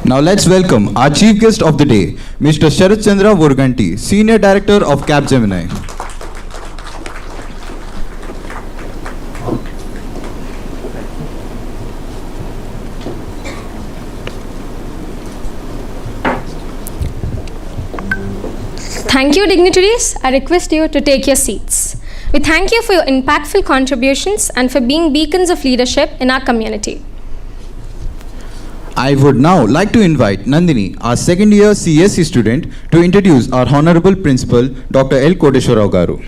Now let's welcome our chief guest of the day, Mr. 𝐿𝐻𝐵achupally, Senior Director of 𝐂𝐽𝐬𝐚𝐽. Thank you, dignitaries. I request you to take your seats. We thank you for your impactful contributions and for being beacons of leadership in our community. I would now like to invite Nandini, our second year CSC student, to introduce our Honorable Principal, Dr. 𝐿.𝐾𝐻𝐵achupally garu.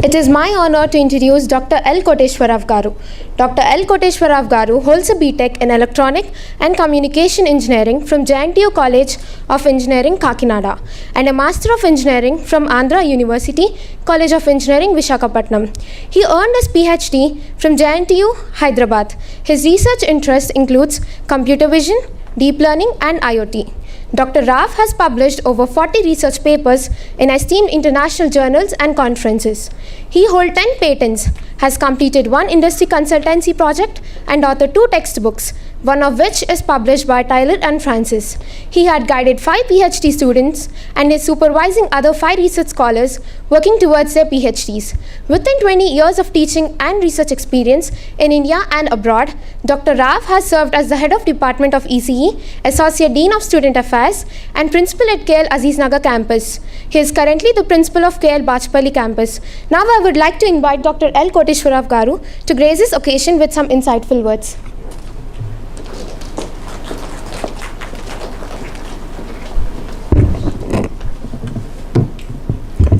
It is my honor to introduce Dr. 𝐿.𝐾𝐻𝐵achupally garu. Dr. 𝐿.𝐾𝐻𝐵achupally garu holds a BTech in Electronic and Communication Engineering from 𝐁𝐚𝐜𝐜 College of Engineering, Kakinada, and a Master of Engineering from Andhra University, College of Engineering, Visakhapatnam. He earned his PhD from 𝐁𝐼𝑇, Hyderabad. His research interest includes computer vision, deep learning, and IoT. Dr. Raf has published over 40 research papers in esteemed international journals and conferences. He holds 10 patents, has completed 1 industry consultancy project, and authored 2 textbooks, one of which is published by Tyler and Francis. He had guided 5 PhD students and is supervising other 5 research scholars working towards their PhDs. Within 20 years of teaching and research experience in India and abroad, Dr. Raf has served as the head of Department of ECE, Associate Dean of Student Affairs, and Principal at KL Aziz Nagar campus. He is currently the Principal of KL Bachupally campus. Now I would like to invite Dr. 𝐿.𝐾𝐻𝐵achupally garu to grace this occasion with some insightful words.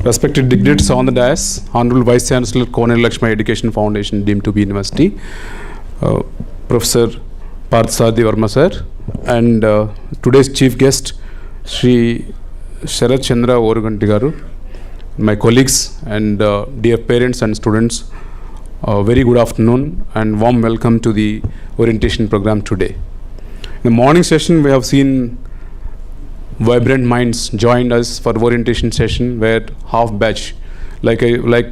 Respected dignitaries on the dais, Honorable Vice Chancellor, 𝐂𝐚𝐦𝐩𝐿 Education Foundation, deemed to be university, Professor 𝐵𝒂𝒕 Verma sir, and today's chief guest, Sri Sharath Chandra Oruganti garu, my colleagues and dear parents and students, very good afternoon and warm welcome to the orientation program today. In the morning session, we have seen vibrant minds joined us for orientation session, where half batch, like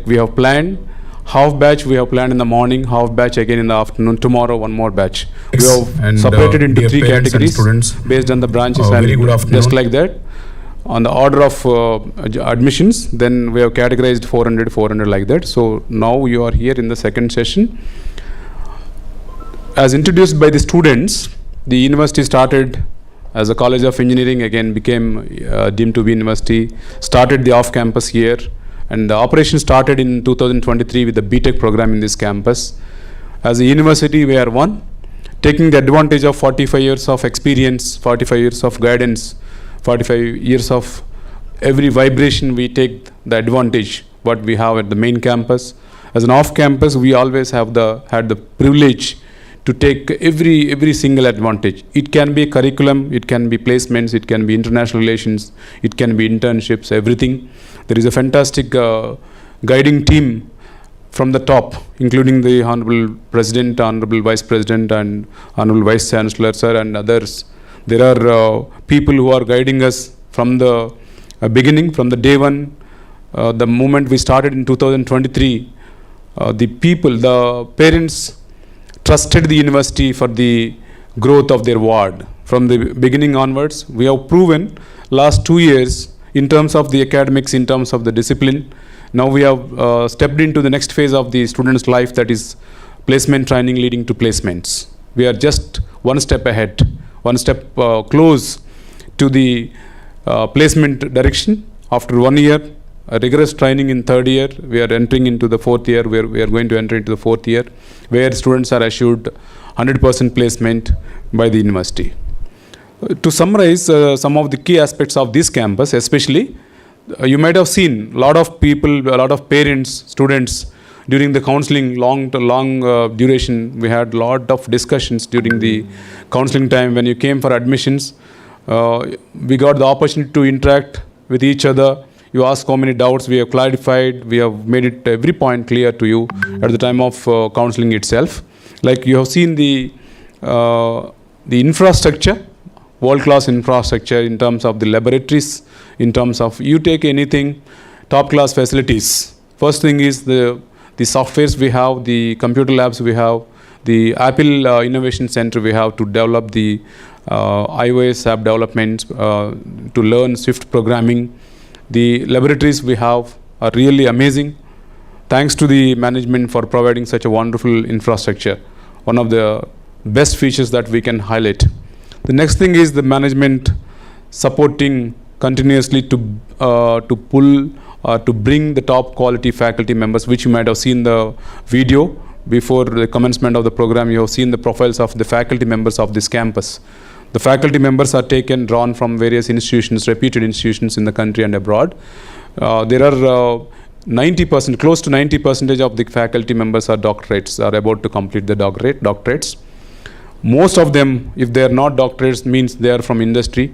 we have planned, half batch we have planned in the morning, half batch again in the afternoon. Tomorrow one more batch. We have separated into 3 categories based on the branches, and just like that, on the order of admissions, then we have categorized 400 like that. So now you are here in the second session. As introduced by the students, the university started as a College of Engineering, again became deemed to be university, started the off-campus year, and the operation started in 2023 with the BTech program in this campus. As a university, we are one, taking the advantage of 45 years of experience, 45 years of guidance, 45 years of every vibration. We take the advantage what we have at the main campus. As an off-campus, we always have had the privilege to take every single advantage. It can be curriculum, it can be placements, it can be international relations, it can be internships, everything. There is a fantastic guiding team from the top, including the Honorable President, Honorable Vice President, and Honorable Vice Chancellor, sir, and others. There are people who are guiding us from the beginning, from the day one, the moment we started in 2023. The people, the parents, trusted the university for the growth of their ward. From the beginning onwards, we have proven last 2 years in terms of the academics, in terms of the discipline. Now we have stepped into the next phase of the student's life, that is placement training leading to placements. We are just one step ahead, one step close to the placement direction. After 1 year, a rigorous training in 3rd year, we are entering into the 4th year, where we are going to enter into the 4th year, where students are assured 100% placement by the university. To summarize some of the key aspects of this campus, especially, you might have seen a lot of people, a lot of parents, students, during the counseling, long duration. We had a lot of discussions during the counseling time. When you came for admissions, we got the opportunity to interact with each other. You ask how many doubts, we have clarified, we have made it every point clear to you at the time of counseling itself. Like you have seen the infrastructure, world-class infrastructure in terms of the laboratories, in terms of you take anything, top-class facilities. First thing is the softwares we have, the computer labs we have, the Apple Innovation Center we have to develop the iOS app development, to learn Swift programming. The laboratories we have are really amazing. Thanks to the management for providing such a wonderful infrastructure. One of the best features that we can highlight. The next thing is the management supporting continuously to pull to bring the top quality faculty members, which you might have seen the video before the commencement of the program. You have seen the profiles of the faculty members of this campus. The faculty members are drawn from various institutions, reputed institutions in the country and abroad. There are 90%, close to 90% of the faculty members are doctorates, are about to complete the doctorates. Most of them, if they are not doctorates, means they are from industry.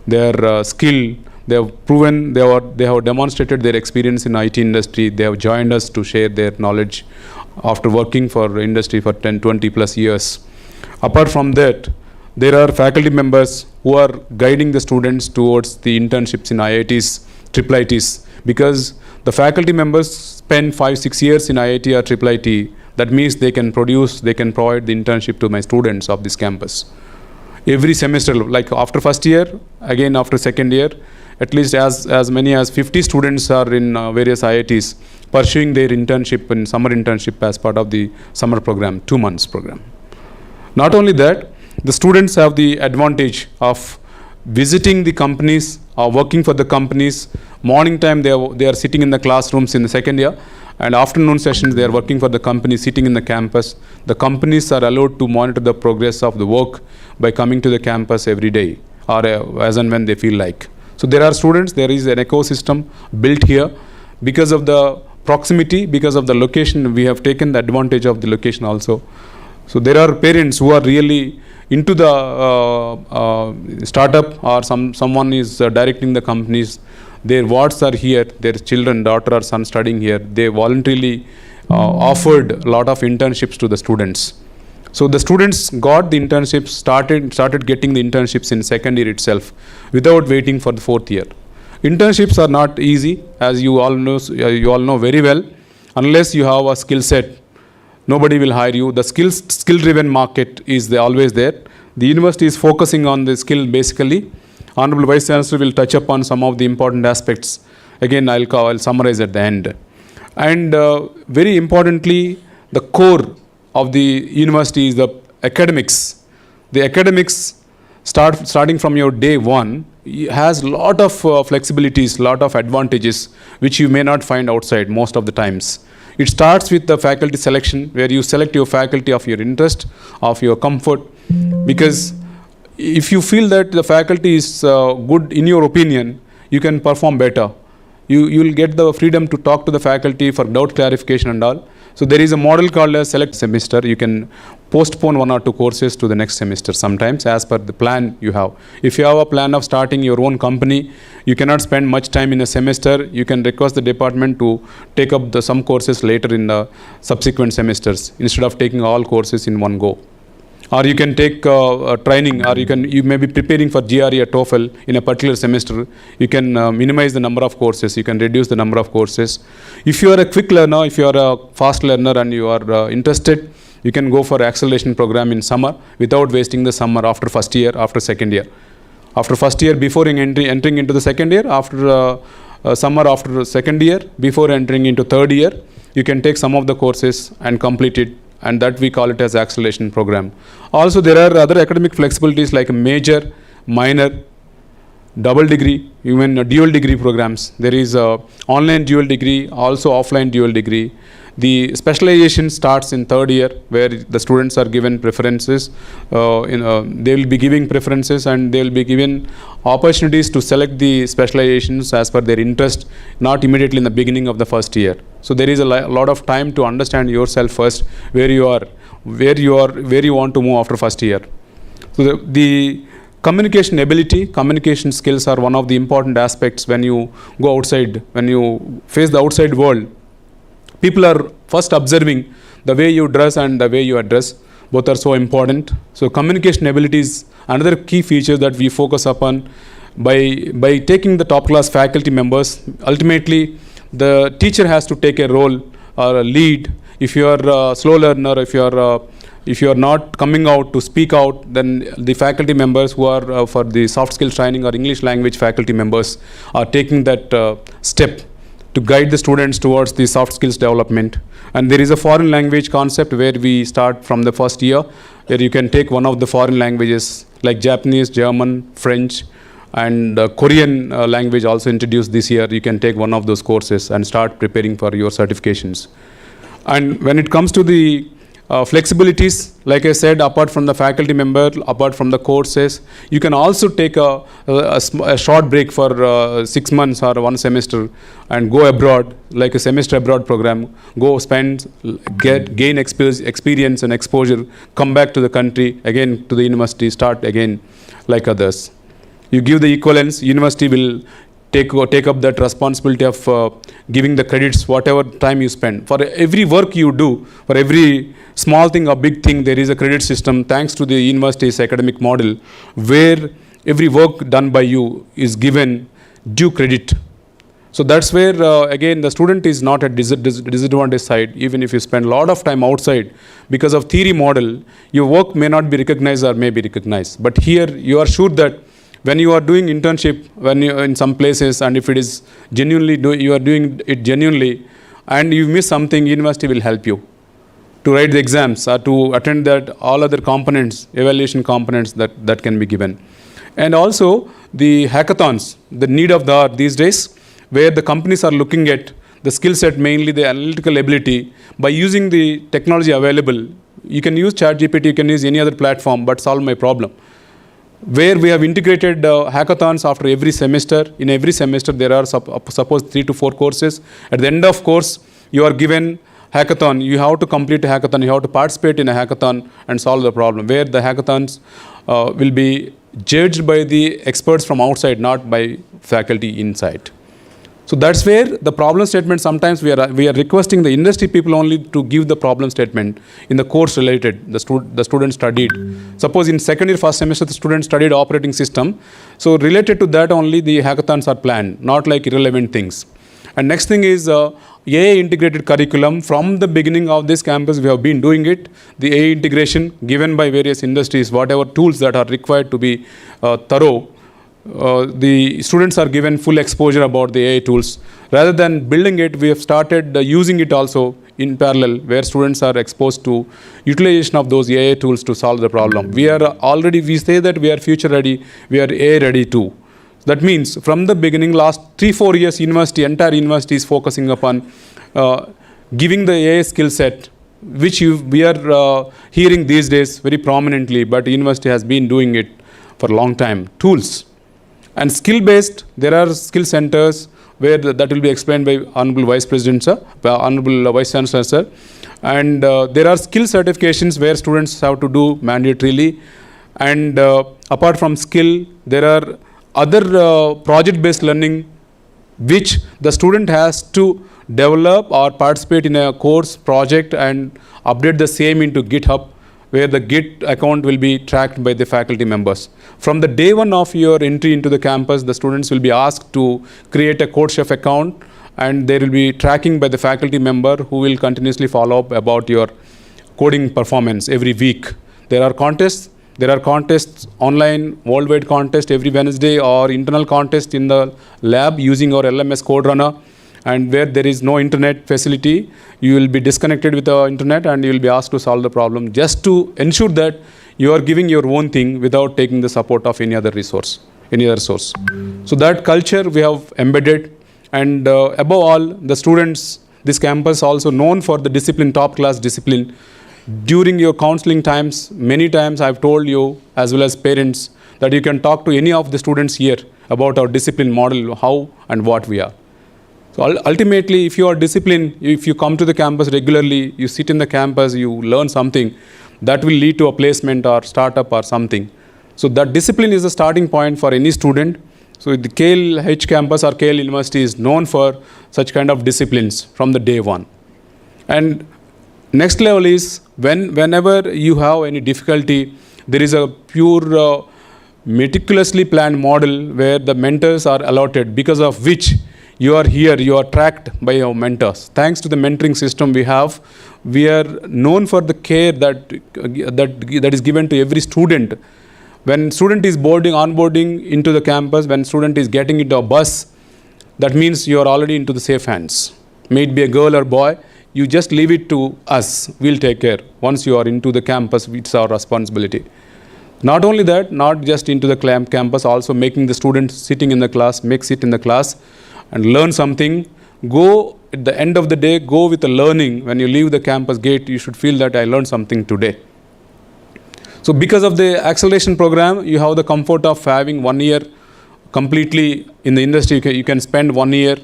They are skilled. They have proven, they have demonstrated their experience in IT industry. They have joined us to share their knowledge after working for industry for 10, 20 plus years. Apart from that, there are faculty members who are guiding the students towards the internships in IITs, IIITs, because the faculty members spend 5-6 years in IIT or IIIT. That means they can provide the internship to my students of this campus. Every semester, like after first year, again after second year, at least as many as 50 students are in various IITs pursuing their internship and summer internship as part of the summer program, 2 months program. Not only that, the students have the advantage of visiting the companies or working for the companies. Morning time they are sitting in the classrooms in the second year, and afternoon sessions they are working for the company sitting in the campus. The companies are allowed to monitor the progress of the work by coming to the campus every day or as and when they feel like. So there are students, there is an ecosystem built here. Because of the proximity, because of the location, we have taken the advantage of the location also. So there are parents who are really into the startup, or someone is directing the companies. Their wards are here, their children, daughter or son studying here. They voluntarily offered a lot of internships to the students. So the students got the internships, started getting the internships in second year itself without waiting for the fourth year. Internships are not easy, as you all know very well. Unless you have a skill set, nobody will hire you. The skill-driven market is always there. The university is focusing on the skill basically. Honorable Vice Chancellor will touch upon some of the important aspects. Again, I'll summarize at the end. And very importantly, the core of the university is the academics. The academics, starting from your day one, has a lot of flexibilities, lot of advantages, which you may not find outside most of the times. It starts with the faculty selection, where you select your faculty of your interest, of your comfort, because if you feel that the faculty is good in your opinion, you can perform better. You will get the freedom to talk to the faculty for doubt clarification and all. So there is a model called a select semester. You can postpone 1 or 2 courses to the next semester sometimes as per the plan you have. If you have a plan of starting your own company, you cannot spend much time in a semester. You can request the department to take up some courses later in the subsequent semesters instead of taking all courses in one go. Or you can take a training, or you may be preparing for GRE or TOEFL in a particular semester. You can minimize the number of courses. You can reduce the number of courses. If you are a quick learner, if you are a fast learner and you are interested, you can go for acceleration program in summer without wasting the summer after first year, after second year. After first year, before entering into the second year, after summer after second year, before entering into third year, you can take some of the courses and complete it. And that we call it as acceleration program. Also, there are other academic flexibilities like major, minor, double degree, even dual degree programs. There is a online dual degree, also offline dual degree. The specialization starts in third year, where the students are given preferences. They will be giving preferences, and they will be given opportunities to select the specializations as per their interest, not immediately in the beginning of the first year. So there is a lot of time to understand yourself first, where you are, where you want to move after first year. So the Communication ability, communication skills are one of the important aspects when you go outside, when you face the outside world. People are first observing the way you dress and the way you address. Both are so important. So communication ability is another key feature that we focus upon by taking the top class faculty members. Ultimately, the teacher has to take a role or a lead. If you are a slow learner, if you are not coming out to speak out, then the faculty members who are for the soft skills training or English language faculty members are taking that step to guide the students towards the soft skills development. And there is a foreign language concept where we start from the first year, where you can take one of the foreign languages like Japanese, German, French, and Korean language also introduced this year. You can take one of those courses and start preparing for your certifications. And when it comes to the flexibilities, like I said, apart from the faculty member, apart from the courses, you can also take a short break for 6 months or 1 semester and go abroad, like a semester abroad program. Go spend, gain experience and exposure, come back to the country, again to the university, start again like others. You give the equivalence, university will take up that responsibility of giving the credits whatever time you spend. For every work you do, for every small thing or big thing, there is a credit system thanks to the university's academic model, where every work done by you is given due credit. So that's where again the student is not at disadvantage side. Even if you spend a lot of time outside, because of theory model, your work may not be recognized or may be recognized. But here you are sure that when you are doing internship, when you are in some places, and if it is genuinely, you are doing it genuinely, and you miss something, university will help you to write the exams or to attend that all other components, evaluation components that can be given. And also the hackathons, the need of the hour these days, where the companies are looking at the skill set, mainly the analytical ability, by using the technology available. You can use ChatGPT, you can use any other platform, but solve my problem. Where we have integrated hackathons after every semester. In every semester there are suppose 3 to 4 courses. At the end of course, you are given hackathon. You have to complete a hackathon. You have to participate in a hackathon and solve the problem. Where the hackathons will be judged by the experts from outside, not by faculty inside. So that's where the problem statement, sometimes we are requesting the industry people only to give the problem statement in the course related, the student studied. Suppose in second year, first semester, the student studied operating system. So related to that only the hackathons are planned, not like irrelevant things. And next thing is AI integrated curriculum. From the beginning of this campus, we have been doing it. The AI integration given by various industries, whatever tools that are required to be thorough. The students are given full exposure about the AI tools. Rather than building it, we have started using it also in parallel, where students are exposed to utilization of those AI tools to solve the problem. We say that we are future ready, we are AI ready too. That means from the beginning, last 3-4 years, entire university is focusing upon giving the AI skill set, which we are hearing these days very prominently, but university has been doing it for a long time. Tools. And skill-based, there are skill centers where that will be explained by Honorable Vice President Sir, Honorable Vice Chancellor Sir. And there are skill certifications where students have to do mandatorily. And apart from skill, there are other project-based learning which the student has to develop or participate in a course project and update the same into GitHub, where the Git account will be tracked by the faculty members. From the day one of your entry into the campus, the students will be asked to create a CodeChef account, and there will be tracking by the faculty member who will continuously follow up about your coding performance every week. There are contests online, worldwide contest every Wednesday, or internal contest in the lab using our LMS code runner. And where there is no internet facility, you will be disconnected with the internet and you will be asked to solve the problem, just to ensure that you are giving your own thing without taking the support of any other source. So that culture we have embedded. And above all, the students, this campus also known for the discipline, top class discipline. During your counseling times, many times I have told you, as well as parents, that you can talk to any of the students here about our discipline model, how and what we are. So ultimately, if you are disciplined, if you come to the campus regularly, you sit in the campus, you learn something, that will lead to a placement or startup or something. So that discipline is the starting point for any student. So the KLH campus or KL University is known for such kind of disciplines from the day one. And next level is whenever you have any difficulty, there is a pure meticulously planned model where the mentors are allotted, because of which you are here, you are tracked by your mentors. Thanks to the mentoring system we have, we are known for the care that is given to every student. When student is onboarding into the campus, when student is getting into a bus, that means you are already into the safe hands. May it be a girl or boy, you just leave it to us. We'll take care. Once you are into the campus, it's our responsibility. Not only that, not just into the campus, also making the student sitting in the class, sit in the class and learn something. Go, at the end of the day, go with the learning. When you leave the campus gate, you should feel that I learned something today. So because of the acceleration program, you have the comfort of having 1 year completely in the industry. You can spend 1 year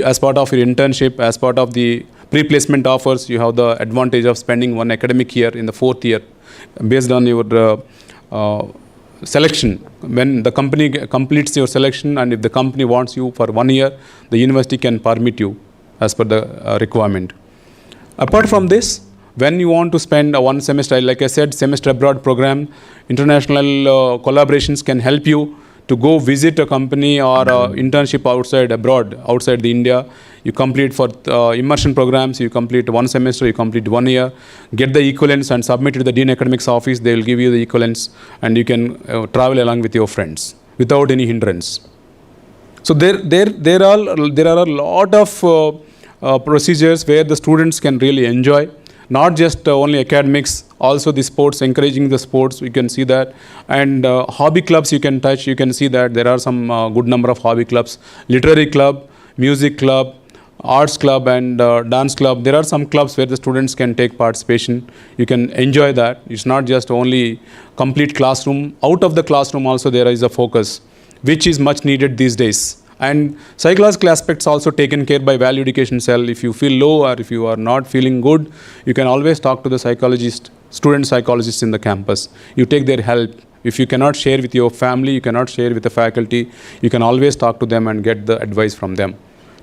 as part of your internship, as part of the pre-placement offers. You have the advantage of spending 1 academic year in the 4th year based on your selection. When the company completes your selection, and if the company wants you for 1 year, the university can permit you as per the requirement. Apart from this, when you want to spend 1 semester, like I said, semester abroad program, international collaborations can help you to go visit a company or internship outside the India. You complete for immersion programs, you complete 1 semester, you complete 1 year, get the equivalents and submit it to the Dean Academics Office. They will give you the equivalents and you can travel along with your friends without any hindrance. So there are a lot of procedures where the students can really enjoy. Not just only academics, also the sports, encouraging the sports, you can see that. And hobby clubs you can touch, you can see that there are some good number of hobby clubs. Literary club, music club, arts club and dance club. There are some clubs where the students can take participation. You can enjoy that. It's not just only complete classroom. Out of the classroom also there is a focus, which is much needed these days. And psychological aspects also taken care by Value Education Cell. If you feel low or if you are not feeling good, you can always talk to the psychologist, student psychologists in the campus. You take their help. If you cannot share with your family, you cannot share with the faculty, you can always talk to them and get the advice from them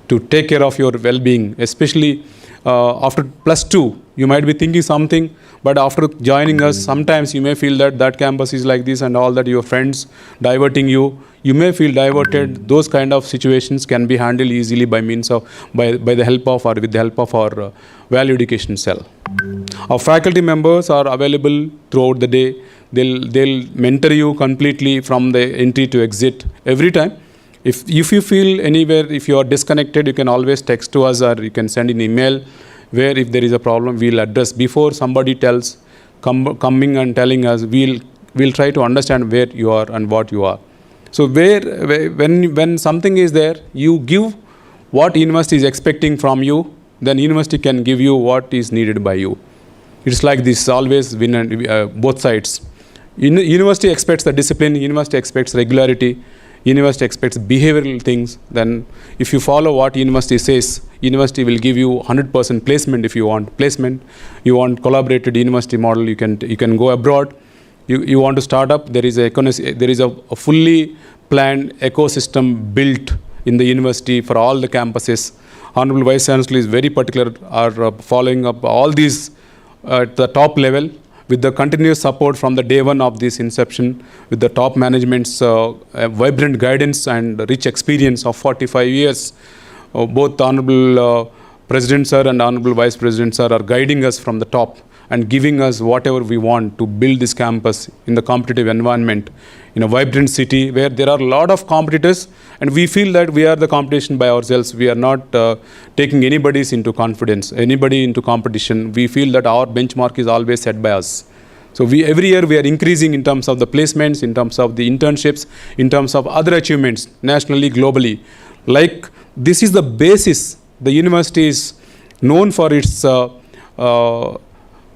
to take care of your well-being, especially after +2. You might be thinking something, but after joining us, sometimes you may feel that campus is like this and all that, your friends diverting you. You may feel diverted. Those kind of situations can be handled easily by means of, by the help of or with the help of our Value Education Cell. Our faculty members are available throughout the day. They'll mentor you completely from the entry to exit every time. If you feel anywhere, if you are disconnected, you can always text to us or you can send an email where if there is a problem, we'll address. Before somebody coming and telling us, we'll try to understand where you are and what you are. So when something is there, you give what university is expecting from you, then university can give you what is needed by you. It's like this, always win and both sides. University expects the discipline, university expects regularity, university expects behavioral things. Then if you follow what university says, university will give you 100% placement if you want placement. You want collaborated university model, you can go abroad. You want to start up, there is a fully planned ecosystem built in the university for all the campuses. Honorable Vice Chancellor is very particular, are following up all these at the top level with the continuous support from the day one of this inception, with the top management's vibrant guidance and rich experience of 45 years. Both Honorable President Sir and Honorable Vice President Sir are guiding us from the top and giving us whatever we want to build this campus in the competitive environment, in a vibrant city where there are a lot of competitors, and we feel that we are the competition by ourselves. We are not taking anybody into competition. We feel that our benchmark is always set by us. So every year we are increasing in terms of the placements, in terms of the internships, in terms of other achievements nationally, globally. Like this is the basis. The university is known for its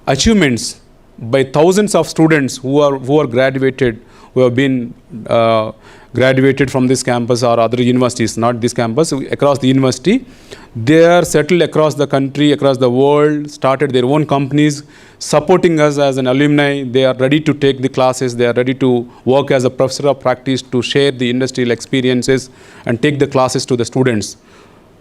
achievements by thousands of students who are graduated, who have been graduated from this campus or other universities, not this campus, across the university. They are settled across the country, across the world, started their own companies, supporting us as an alumni. They are ready to take the classes. They are ready to work as a professor of practice to share the industrial experiences and take the classes to the students.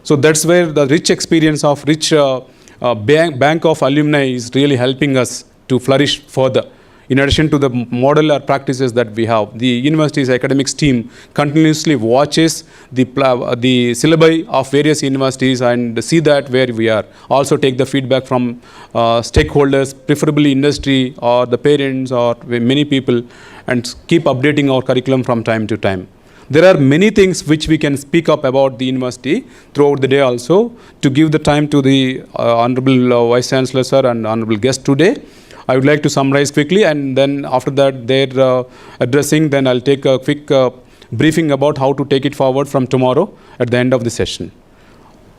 So that's where the rich experience of rich bank of alumni is really helping us to flourish further. In addition to the model or practices that we have, the university's academics team continuously watches the syllabi of various universities and see that where we are. Also take the feedback from stakeholders, preferably industry or the parents or many people, and keep updating our curriculum from time to time. There are many things which we can speak up about the university throughout the day also. To give the time to the Honorable Vice Chancellor Sir and Honorable guest today, I would like to summarize quickly, and then after that their addressing, then I'll take a quick briefing about how to take it forward from tomorrow at the end of the session.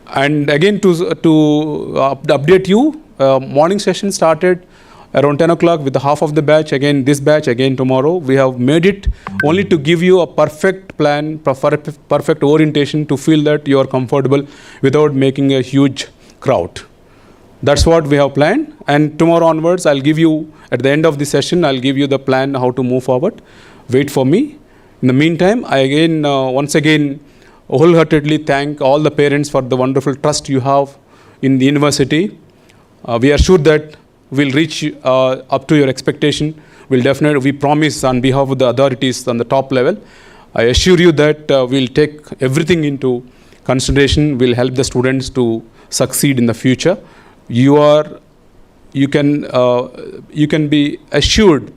And again to update you, morning session started around 10 o'clock with half of the batch, again this batch, again tomorrow. We have made it only to give you a perfect plan, perfect orientation to feel that you are comfortable without making a huge crowd. That's what we have planned, and tomorrow onwards I'll give you, at the end of the session, I'll give you the plan how to move forward. Wait for me. In the meantime, I again, once again, wholeheartedly thank all the parents for the wonderful trust you have in the university. We are sure that we'll reach up to your expectation. We promise on behalf of the authorities on the top level. I assure you that we'll take everything into consideration. We'll help the students to succeed in the future. You can be assured,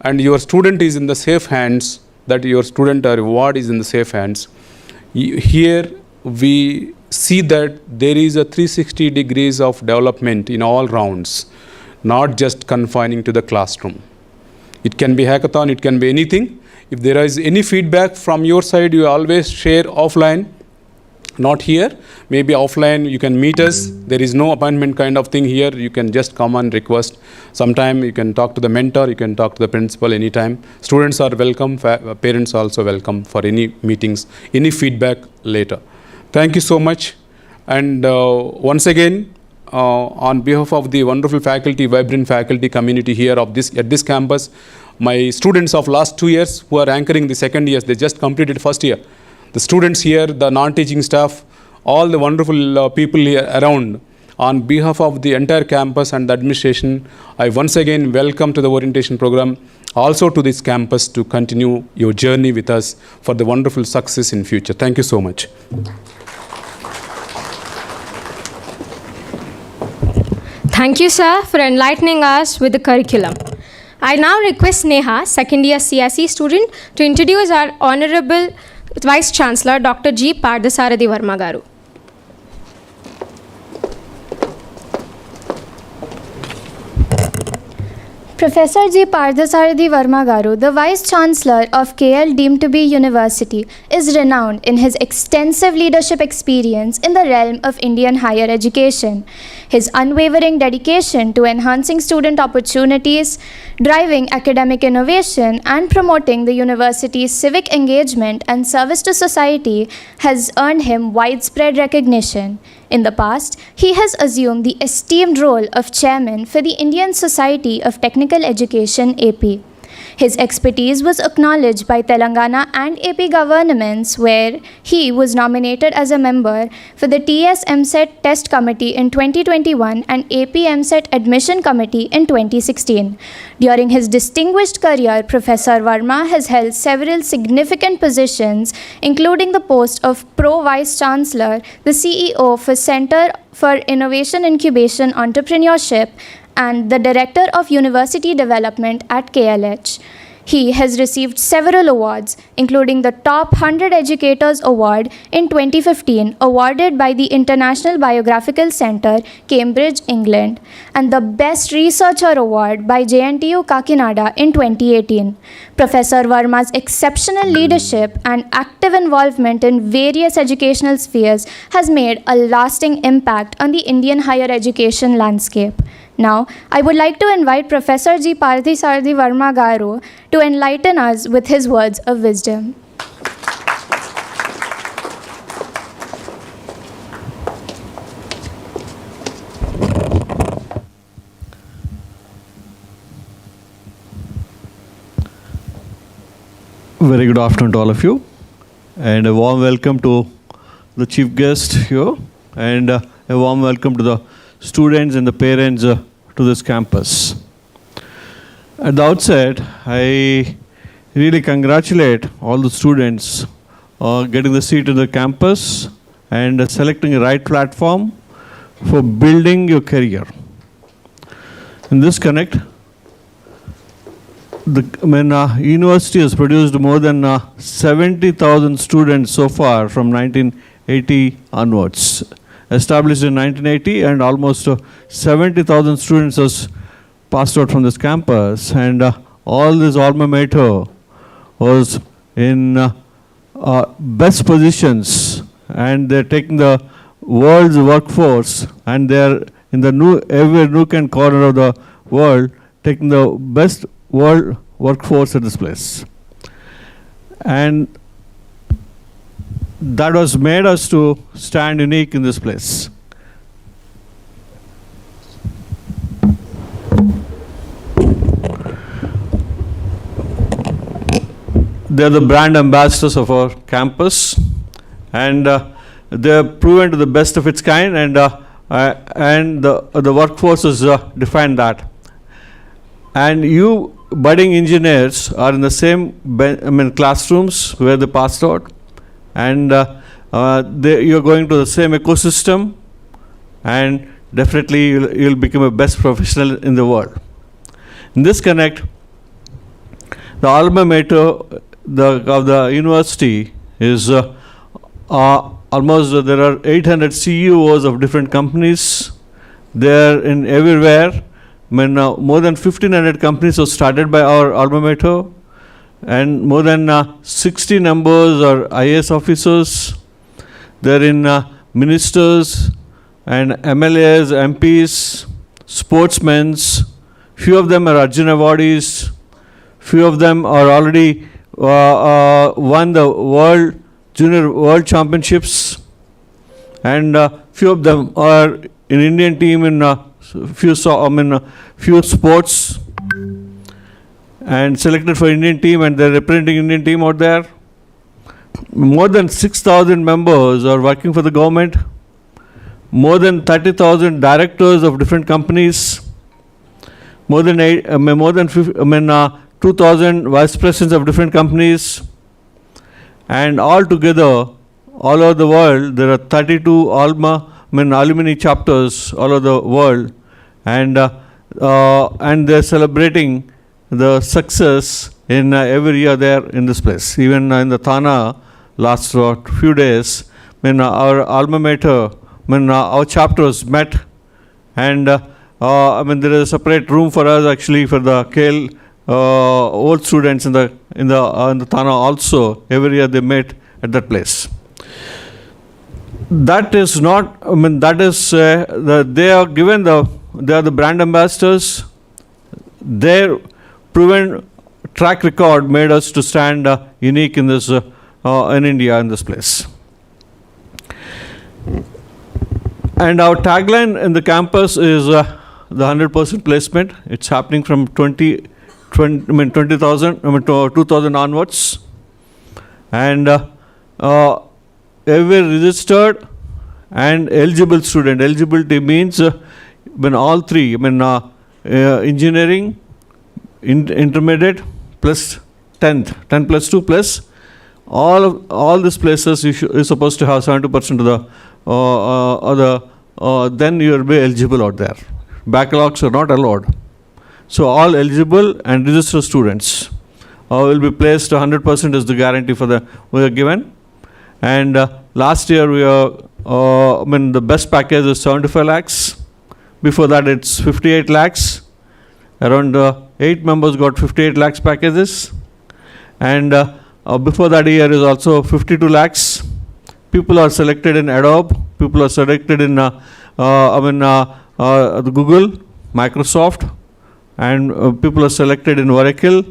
and your student is in the safe hands, that your student or ward is in the safe hands. Here we see that there is a 360 degrees of development in all rounds, not just confining to the classroom. It can be hackathon, it can be anything. If there is any feedback from your side, you always share offline. Not here, maybe offline, you can meet us. There is no appointment kind of thing here. You can just come and request. Sometime you can talk to the mentor, you can talk to the principal anytime. Students are welcome, parents are also welcome for any meetings, any feedback later. Thank you so much. And once again, on behalf of the wonderful faculty, vibrant faculty community here at this campus, my students of last 2 years who are anchoring the second years, they just completed first year. The students here, the non-teaching staff, all the wonderful people here around, on behalf of the entire campus and the administration, I once again welcome to the orientation program, also to this campus to continue your journey with us for the wonderful success in future. Thank you so much. Thank you, sir, for enlightening us with the curriculum. I now request Neha, second year CSE student, to introduce our Honorable Vice Chancellor, Dr. 𝐺.𝒂𝒂𝒕 Garu. Professor 𝐺.𝒂𝒂𝒕 Garu, the Vice Chancellor of KL deemed to be University, is renowned in his extensive leadership experience in the realm of Indian higher education. His unwavering dedication to enhancing student opportunities, driving academic innovation, and promoting the university's civic engagement and service to society has earned him widespread recognition. In the past, he has assumed the esteemed role of chairman for the Indian Society of Technical Education, AP. His expertise was acknowledged by Telangana and AP governments, where he was nominated as a member for the TS-MCET Test Committee in 2021 and AP-MCET Admission Committee in 2016. During his distinguished career, Professor Verma has held several significant positions, including the post of Pro Vice Chancellor, the CEO for Center for Innovation Incubation Entrepreneurship, and the Director of University Development at KLH. He has received several awards, including the Top 100 Educators Award in 2015, awarded by the International Biographical Centre, Cambridge, England, and the Best Researcher Award by JNTU Kakinada in 2018. Professor Verma's exceptional leadership and active involvement in various educational spheres has made a lasting impact on the Indian higher education landscape. Now, I would like to invite Professor 𝐁𝐚𝐜𝐴𝐺𝐵𝒂𝒕 to enlighten us with his words of wisdom. Very good afternoon to all of you, and a warm welcome to the chief guest here, and a warm welcome to the students and the parents to this campus. At the outset, I really congratulate all the students getting the seat in the campus and selecting the right platform for building your career. In this connect, the university has produced more than 70,000 students so far from 1980 onwards. Established in 1980, and almost 70,000 students has passed out from this campus, and all this alma mater was in best positions, and they're taking the world's workforce, and they're in the every nook and corner of the world, taking the best world workforce at this place. And that was made us to stand unique in this place. They're the brand ambassadors of our campus, and they're proven to the best of its kind, and the workforce has defined that. And you budding engineers are in the same classrooms where they passed out, and you're going to the same ecosystem, and definitely you'll become a best professional in the world. In this connect, the alma mater of the university is almost, there are 800 CEOs of different companies. They're in everywhere. More than 1,500 companies were started by our alma mater, and more than 60 members are IAS officers. They're in ministers and MLAs, MPs, sportsmen. Few of them are Arjun awardees. Few of them are already won the junior world championships, and few of them are in Indian team in few sports, and selected for Indian team, and they're representing Indian team out there. More than 6,000 members are working for the government. More than 30,000 directors of different companies. More than 2,000 vice presidents of different companies. And all together, all over the world, there are 32 alumni chapters all over the world, and they're celebrating the success in every year there in this place. Even in the Thana, last few days, our alma mater, our chapters met, and there is a separate room for us actually for the KL old students in the Thana also. Every year they met at that place. That is not, that is, they are given they are the brand ambassadors. Their proven track record made us to stand unique in this, in India, in this place. And our tagline in the campus is the 100% placement. It's happening from 20,000 to 2,000 onwards. And every registered and eligible student. Eligibility means when all three, engineering, intermediate plus 10th, 10 plus 2 plus, all these places you're supposed to have 70% of then you will be eligible out there. Backlogs are not allowed. So all eligible and registered students will be placed. 100% is the guarantee we are given. And last year we are, the best package is 75 lakhs. Before that it's 58 lakhs. Around 8 members got 58 lakhs packages. And before that year is also 52 lakhs. People are selected in Adobe. People are selected in the Google. Microsoft, and people are selected in Oracle.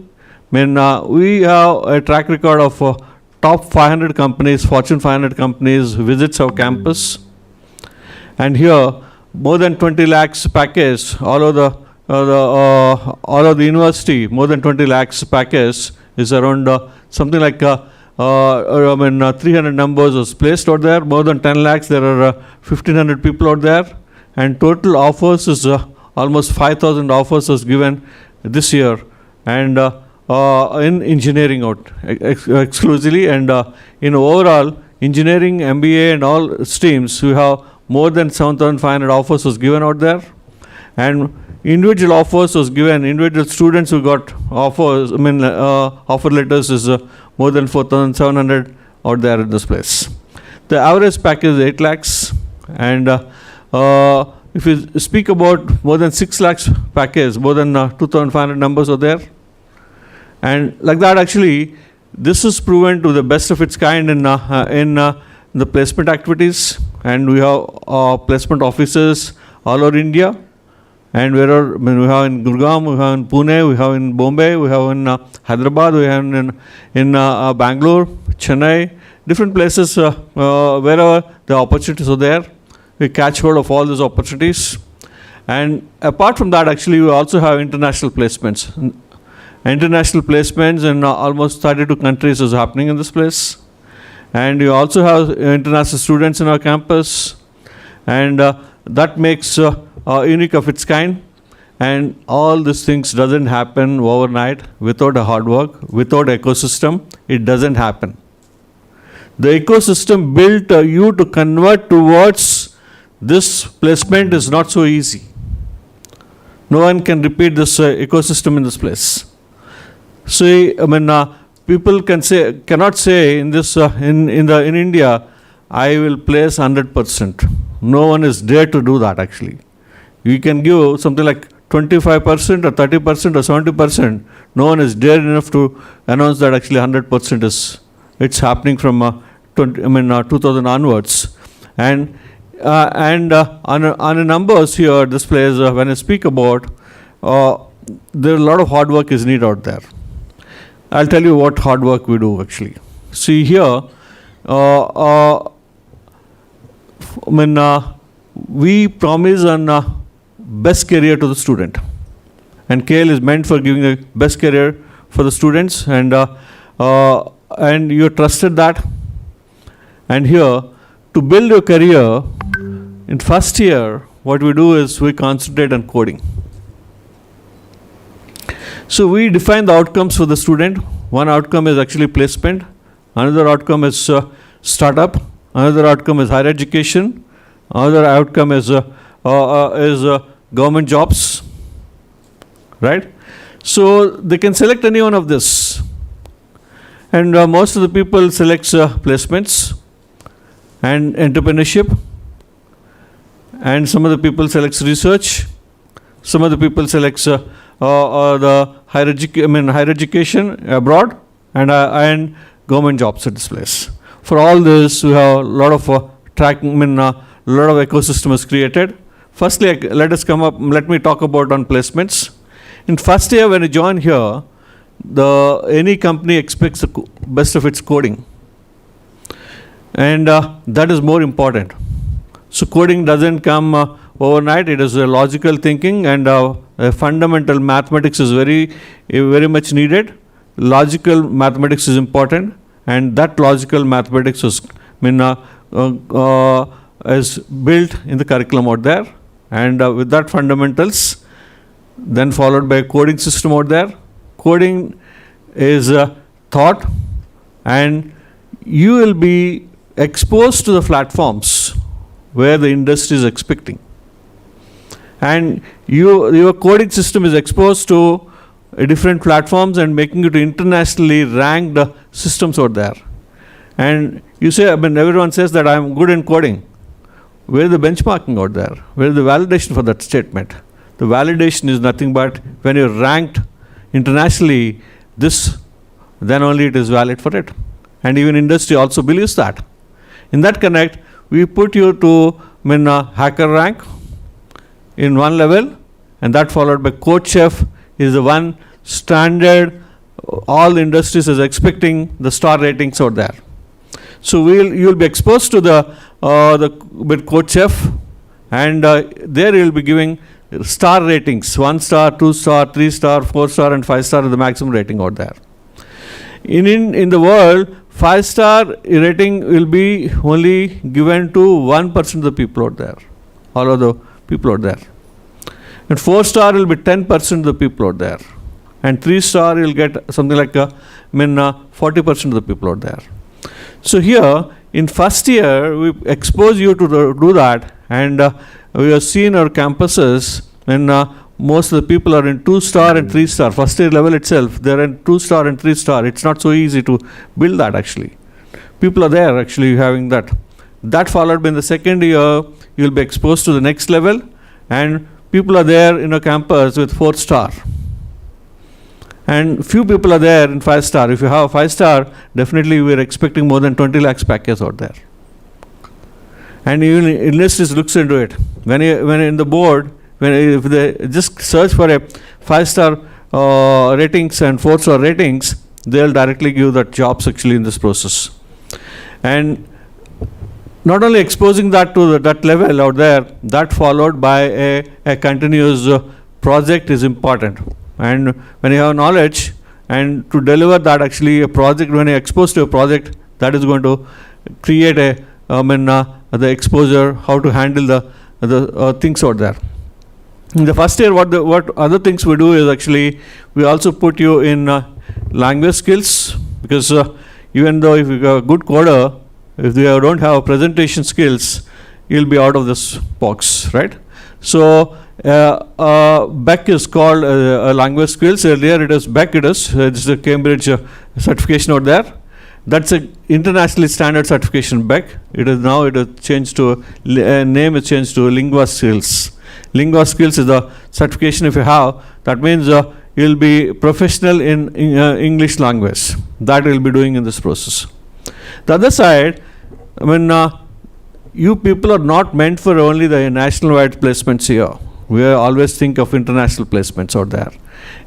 We have a track record of top 500 companies, Fortune 500 companies visits our campus. And here, more than 20 lakhs package, all of the university, more than 20 lakhs package is around something like 300 numbers was placed out there. More than 10 lakhs, there are 1,500 people out there. And total offers is almost 5,000 offers was given this year. And in engineering out exclusively, and in overall engineering, MBA and all streams, we have more than 7,500 offers was given out there. And individual offers was given, individual students who got offers, offer letters is more than 4,700 out there in this place. The average package is 8 lakhs, and if you speak about more than 6 lakhs package, more than 2,500 numbers are there. And like that, actually, this is proven to the best of its kind in the placement activities. And we have placement offices all over India. And we have in Gurgaon, we have in Pune, we have in Bombay, we have in Hyderabad, we have in Bangalore, Chennai, different places wherever the opportunities are there. We catch hold of all these opportunities. And apart from that, actually, we also have international placements. International placements in almost 32 countries is happening in this place. And you also have international students in our campus. And that makes unique of its kind. And all these things doesn't happen overnight without a hard work, without ecosystem. It doesn't happen. The ecosystem built you to convert towards this placement is not so easy. No one can repeat this ecosystem in this place. So people cannot say in this in India, I will place 100%. No one is dare to do that actually. You can give something like 25% or 30% or 70%. No one is dare enough to announce that actually 100% is it's happening from 2000 onwards. And on the numbers here, this place when I speak about, there are a lot of hard work is needed out there. I'll tell you what hard work we do actually. See here, we promise an best career to the student, and KL is meant for giving a best career for the students, and you trusted that. And here, to build your career, in first year, what we do is we concentrate on coding. So we define the outcomes for the student. One outcome is actually placement. Another outcome is startup. Another outcome is higher education. Another outcome is government jobs. Right? So they can select any one of this. And most of the people select placements and entrepreneurship. And some of the people select research. Some of the people select the higher education abroad and government jobs at this place. For all this, we have a lot of tracking, a lot of ecosystem is created. Firstly, let me talk about on placements. In first year, when you join here, any company expects the best of its coding. And that is more important. So coding doesn't come overnight. It is a logical thinking, and fundamental mathematics is very much needed. Logical mathematics is important, and that logical mathematics is built in the curriculum out there. And with that fundamentals, then followed by a coding system out there. Coding is taught, and you will be exposed to the platforms where the industry is expecting. And your coding system is exposed to different platforms and making it internationally ranked systems out there. And you say, everyone says that I'm good in coding. Where is the benchmarking out there? Where is the validation for that statement? The validation is nothing but when you're ranked internationally, then only it is valid for it. And even industry also believes that. In that connect, we put you to hacker rank in one level, and that followed by coach chef is the one standard all the industries is expecting the star ratings out there. So you'll be exposed to the with coach chef, and there you'll be giving star ratings, 1 star, 2 star, 3 star, 4 star and 5 star is the maximum rating out there. In the world, 5-star rating will be only given to 1% of the people out there, all of the people out there. And 4-star will be 10% of the people out there. And 3-star you'll get something like 40% of the people out there. So here, in first year, we expose you to do that, and we have seen our campuses when most of the people are in 2-star and 3-star. First year level itself, they're in 2-star and 3-star. It's not so easy to build that actually. People are there actually having that. That followed by in the second year, you'll be exposed to the next level, and people are there in a campus with 4-star. And few people are there in 5-star. If you have a 5-star, definitely we're expecting more than 20 lakhs package out there. And even industries looks into it. When in the board, if they just search for a 5-star ratings and 4-star ratings, they'll directly give that jobs actually in this process. And not only exposing that to that level out there, that followed by a continuous project is important. And when you have knowledge and to deliver that actually a project, when you're exposed to a project, that is going to create the exposure, how to handle the things out there. In the first year, what other things we do is actually we also put you in language skills, because even though if you're a good coder, if you don't have presentation skills, you'll be out of this box, right? So BEC is called language skills. Earlier it is BEC. It's the Cambridge certification out there. That's a internationally standard certification BEC. It is changed to name is changed to Lingua Skills. Lingua Skills is the certification if you have. That means you'll be professional in English language. That you'll be doing in this process. The other side, you people are not meant for only the national-wide placements here. We always think of international placements out there.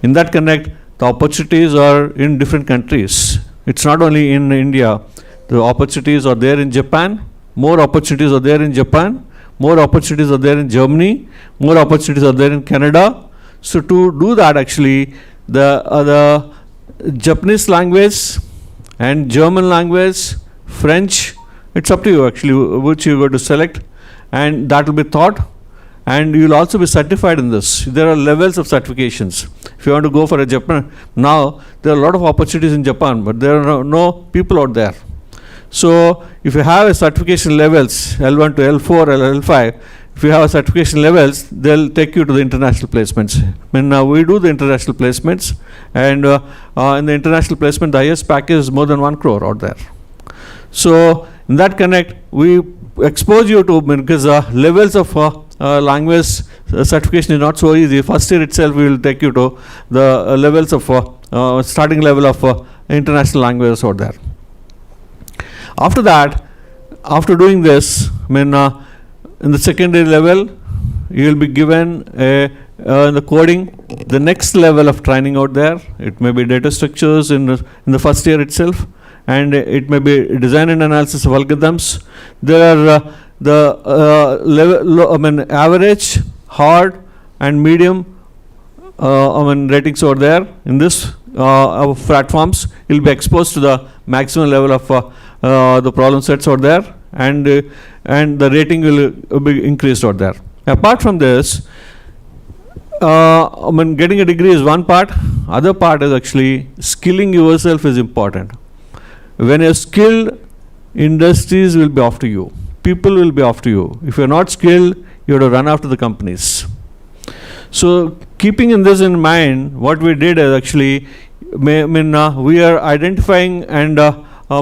In that connect, the opportunities are in different countries. It's not only in India. The opportunities are there in Japan. More opportunities are there in Japan. More opportunities are there in Germany. More opportunities are there in Canada. So to do that actually, the Japanese language and German language, French, it's up to you actually which you go to select, and that will be taught, and you will also be certified in this. There are levels of certifications. If you want to go for a Japan, now there are a lot of opportunities in Japan, but there are no people out there. So if you have a certification levels, L1 to L4 or L5, if you have a certification levels, they'll take you to the international placements. We do the international placements, and in the international placement, the highest package is more than 1 crore out there. So in that connect, we expose you to, because levels of language certification is not so easy. First year itself, we will take you to the levels of starting level of international languages out there. After that, after doing this, in the secondary level, you will be given in the coding, the next level of training out there. It may be data structures in the first year itself, and it may be design and analysis of algorithms. There are the level, average, hard, and medium ratings over there. In this platforms, you'll be exposed to the maximum level of the problem sets out there, and the rating will be increased out there. Apart from this, getting a degree is one part. Other part is actually skilling yourself is important. When you're skilled, industries will be after you. People will be after you. If you're not skilled, you have to run after the companies. So keeping this in mind, what we did is actually, we are identifying and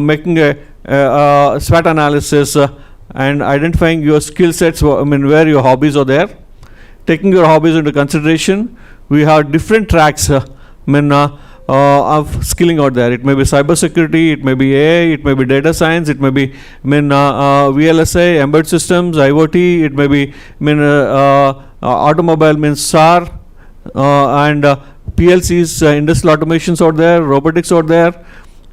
making a SWOT analysis and identifying your skill sets, where your hobbies are there. Taking your hobbies into consideration, we have different tracks of skilling out there. It may be cybersecurity, it may be AI, it may be data science, it may be VLSI, embedded systems, IoT, it may be automobile means SAR, and PLCs, industrial automations out there, robotics out there.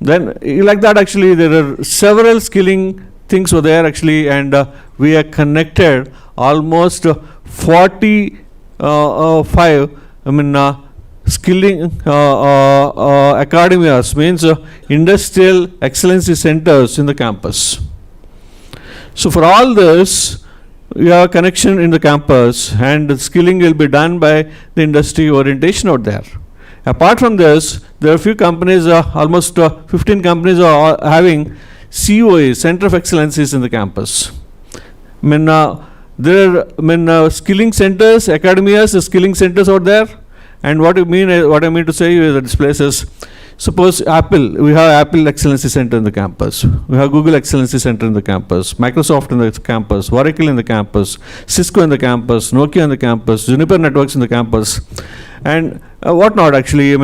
Then like that actually there are several skilling things were there actually, and we are connected almost 45 skilling academias, means industrial excellency centers in the campus. So for all this, we have connection in the campus, and the skilling will be done by the industry orientation out there. Apart from this, there are a few companies, almost 15 companies are having COEs, Center of Excellencies in the campus. There are skilling centers, academias, skilling centers out there. And what I mean to say is that this place is, suppose Apple, we have Apple Excellency Center in the campus. We have Google Excellency Center in the campus, Microsoft in the campus, Oracle in the campus, Cisco in the campus, Nokia in the campus, Juniper Networks in the campus, and whatnot actually.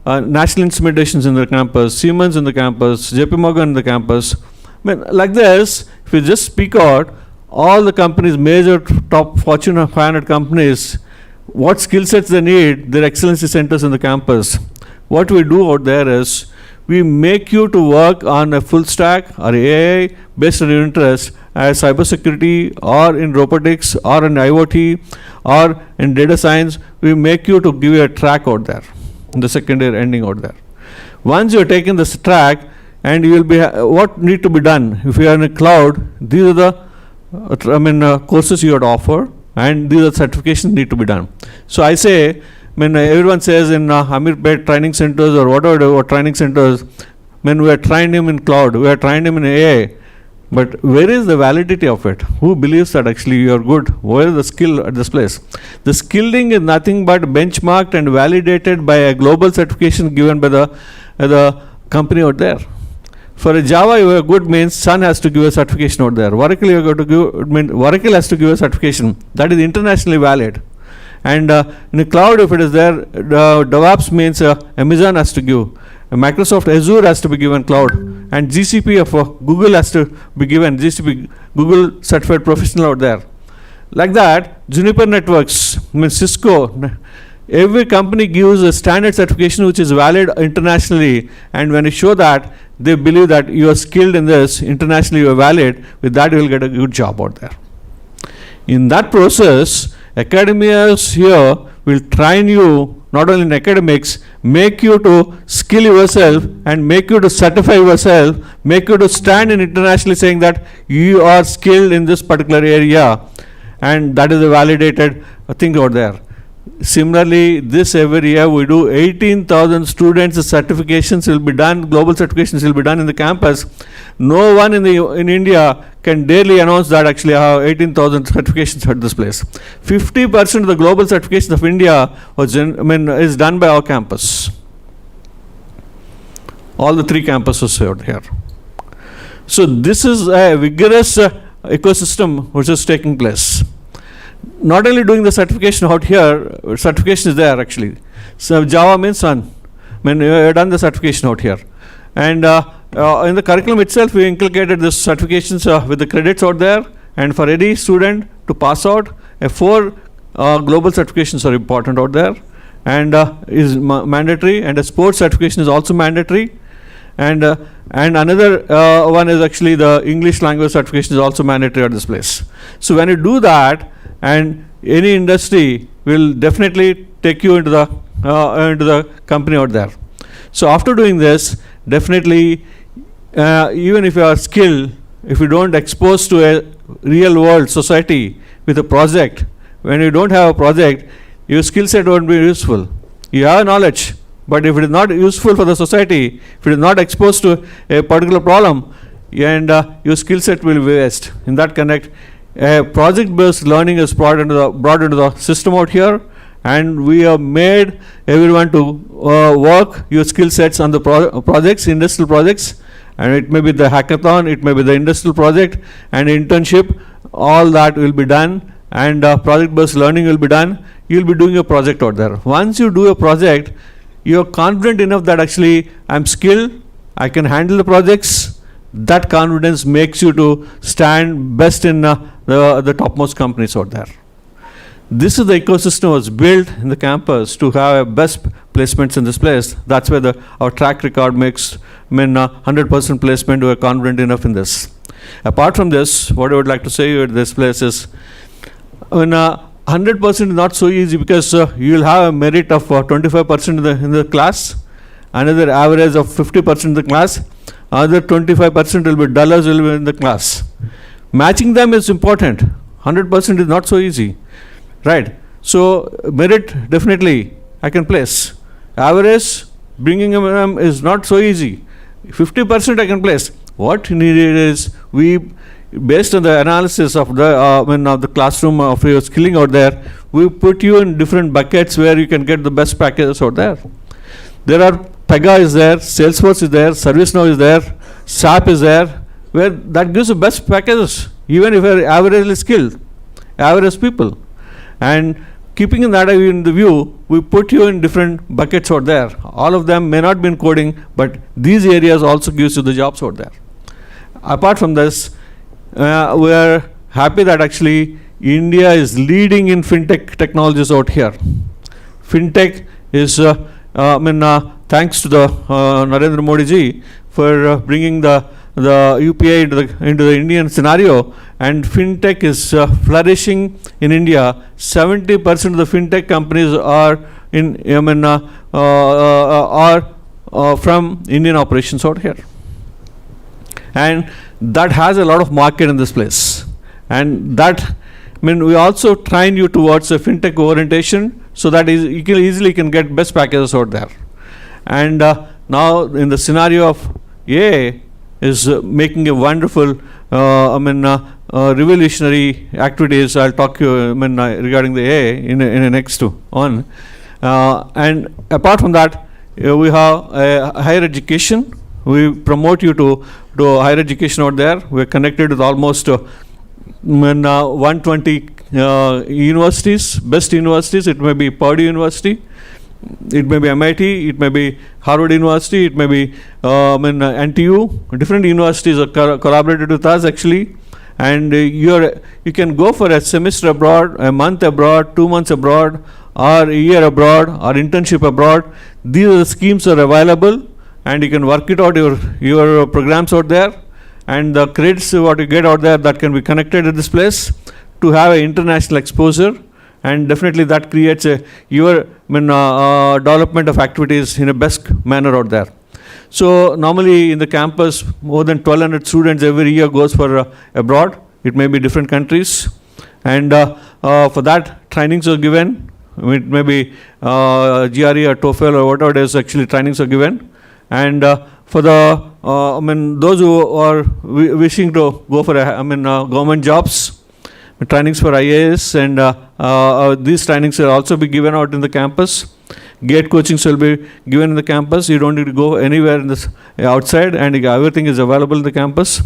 National Instrumentations in the campus, Siemens in the campus, JP Morgan in the campus. Like this, if we just speak out, all the companies, major top Fortune 500 companies, what skill sets they need, their excellency centers in the campus. What we do out there is, we make you to work on a full stack or AI based on your interest, as cybersecurity or in robotics or in IoT or in data science. We make you to give you a track out there, in the second year ending out there. Once you have taken this track, and you will be, what need to be done? If you are in a cloud, these are the courses you have to offer, and these are certifications need to be done. So I say, everyone says in Amirpet training centers or whatever training centers, we are trained him in cloud, we are trained him in AI, but where is the validity of it? Who believes that actually you are good? Where is the skill at this place? The skilling is nothing but benchmarked and validated by a global certification given by the company out there. For a Java, you are good means Sun has to give a certification out there. Oracle, you have to give, Oracle has to give a certification that is internationally valid. And in the cloud, if it is there, DevOps means Amazon has to give. Microsoft Azure has to be given cloud, and GCP of Google has to be given, GCP, Google Certified Professional out there. Like that, Juniper Networks, Cisco, every company gives a standard certification which is valid internationally, and when you show that, they believe that you are skilled in this, internationally you are valid, with that you will get a good job out there. In that process, academias here will train you not only in academics, make you to skill yourself and make you to certify yourself, make you to stand in internationally saying that you are skilled in this particular area, and that is a validated thing out there. Similarly, this every year we do 18,000 students certifications will be done, global certifications will be done in the campus. No one in India can daily announce that actually I have 18,000 certifications at this place. 50% of the global certifications of India is done by our campus. All the 3 campuses out here. So this is a vigorous ecosystem which is taking place. Not only doing the certification out here, certification is there actually. So Java means Sun. We have done the certification out here. And in the curriculum itself, we inculcated this certifications with the credits out there. And for any student to pass out, 4 global certifications are important out there, and is mandatory. And a sports certification is also mandatory. And another one is actually the English language certification is also mandatory at this place. So when you do that, and any industry will definitely take you into the company out there. So after doing this, definitely, even if you are skilled, if you don't expose to a real world society with a project, when you don't have a project, your skill set won't be useful. You have knowledge, but if it is not useful for the society, if it is not exposed to a particular problem, and your skill set will be waste. In that connect, project-based learning is brought into the system out here, and we have made everyone to work your skill sets on the projects, industrial projects, and it may be the hackathon, it may be the industrial project and internship. All that will be done, and project-based learning will be done. You will be doing a project out there. Once you do a project, you are confident enough that actually I'm skilled, I can handle the projects. That confidence makes you to stand best in the topmost companies out there. This is the ecosystem was built in the campus to have best placements in this place. That's where our track record makes 100% placement. We're confident enough in this. Apart from this, what I would like to say at this place is, 100% is not so easy, because you will have a merit of 25% in the class, another average of 50% in the class, other 25% will be dullers will be in the class. Matching them is important. 100% is not so easy, right? So merit, definitely I can place. Average, bringing them is not so easy. 50% I can place. What needed is, we, based on the analysis of the classroom of your skilling out there, we put you in different buckets where you can get the best packages out there. There are Pega is there, Salesforce is there, ServiceNow is there, SAP is there, where that gives the best packages, even if you're averagely skilled, average people. And keeping in that in the view, we put you in different buckets out there. All of them may not be in coding, but these areas also gives you the jobs out there. Apart from this, we are happy that actually India is leading in fintech technologies out here. Fintech is, thanks to the Narendra Modi ji for bringing the UPI into the Indian scenario, and fintech is flourishing in India. 70% of the fintech companies are from Indian operations out here, and that has a lot of market in this place. And that, we also train you towards a fintech orientation, so that you can easily get best packages out there. And now in the scenario of AI is making a wonderful revolutionary activities. I'll talk to you regarding the AI in a next one. And apart from that, we have higher education. We promote you to higher education out there. We're connected with almost 120 universities, best universities. It may be Purdue University, it may be MIT, it may be Harvard University, it may be NTU. Different universities are collaborated with us actually, and you can go for a semester abroad, a month abroad, 2 months abroad, or a year abroad, or internship abroad. These are the schemes are available, and you can work it out your programs out there, and the credits what you get out there, that can be connected at this place to have an international exposure. And definitely that creates your development of activities in a best manner out there. So normally in the campus, more than 1,200 students every year goes for abroad. It may be different countries, and for that trainings are given. It may be GRE or TOEFL or whatever it is, actually trainings are given. And for the those who are wishing to go for government jobs, trainings for IAS, and these trainings will also be given out in the campus. GATE coachings will be given in the campus. You don't need to go anywhere in this outside, and everything is available in the campus.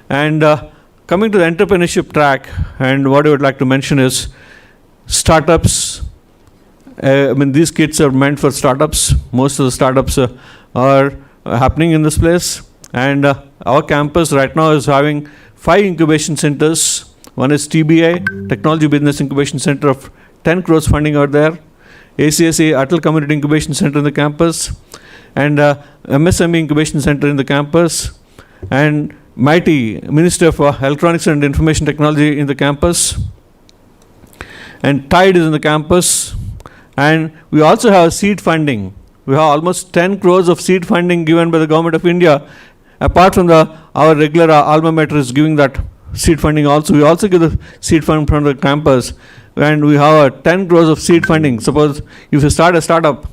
And coming to the entrepreneurship track, and what I would like to mention is startups. These kits are meant for startups. Most of the startups are happening in this place, and our campus right now is having 5 incubation centers. One is TBI, Technology Business Incubation Center, of 10 crores funding out there. ACSA, Atal Community Incubation Center in the campus, and MSME Incubation Center in the campus, and MITI, Ministry of Electronics and Information Technology in the campus, and TIDE is in the campus. And we also have seed funding. We have almost 10 crores of seed funding given by the Government of India. Apart from our regular alma mater is giving that seed funding also. We also give the seed fund from the campus, and we have 10 crores of seed funding. Suppose if you start a startup,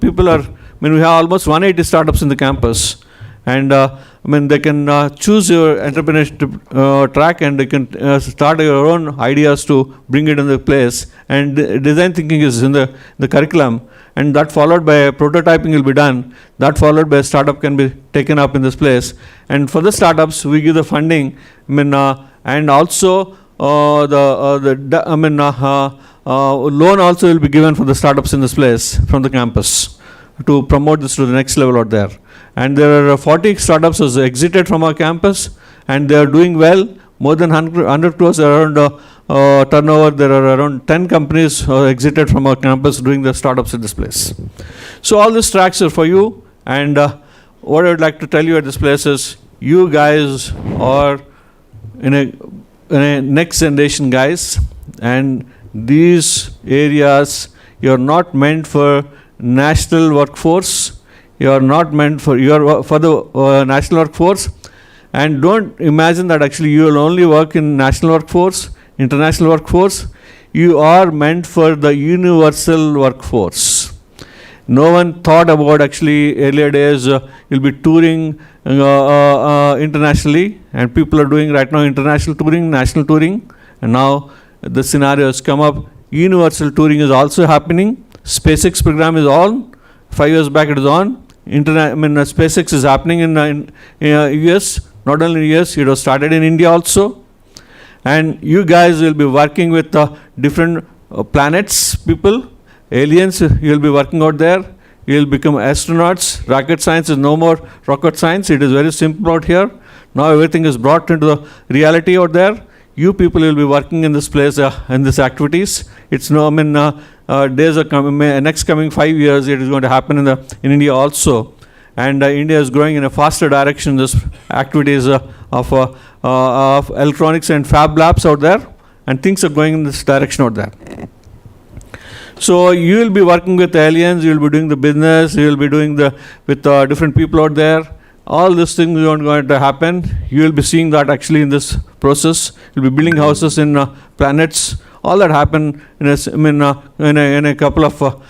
people are, we have almost 180 startups in the campus, and they can choose your entrepreneurship track, and they can start your own ideas to bring it in the place. And design thinking is in the curriculum, and that followed by prototyping will be done. That followed by startup can be taken up in this place. And for the startups, we give the funding, and also loan also will be given for the startups in this place from the campus to promote this to the next level out there. And there are 40 startups has exited from our campus, and they are doing well. more than 100 crores around turnover. There are around 10 companies exited from our campus doing the startups at this place. So all these tracks are for you, and what I would like to tell you at this place is, you guys are in a next generation guys, and these areas, you're not meant for national workforce. You're not meant for, you're for the national workforce. And don't imagine that actually you will only work in national workforce, international workforce. You are meant for the universal workforce. No one thought about actually earlier days you'll be touring internationally, and people are doing right now international touring, national touring, and now the scenario has come up. Universal touring is also happening. SpaceX program is on. 5 years back it is on. SpaceX is happening in US. Not only in US, it was started in India also. And you guys will be working with different planets, people, aliens. You will be working out there. You will become astronauts. Rocket science is no more rocket science. It is very simple out here. Now everything is brought into the reality out there. You people will be working in this place, in these activities. It's no, days are coming, next coming 5 years, it is going to happen in India also. And India is growing in a faster direction. This activities of electronics and fab labs out there, and things are going in this direction out there. So you will be working with aliens, you will be doing the business, you will be doing with different people out there. All these things are going to happen. You will be seeing that actually in this process. You will be building houses in planets. All that happen in a couple of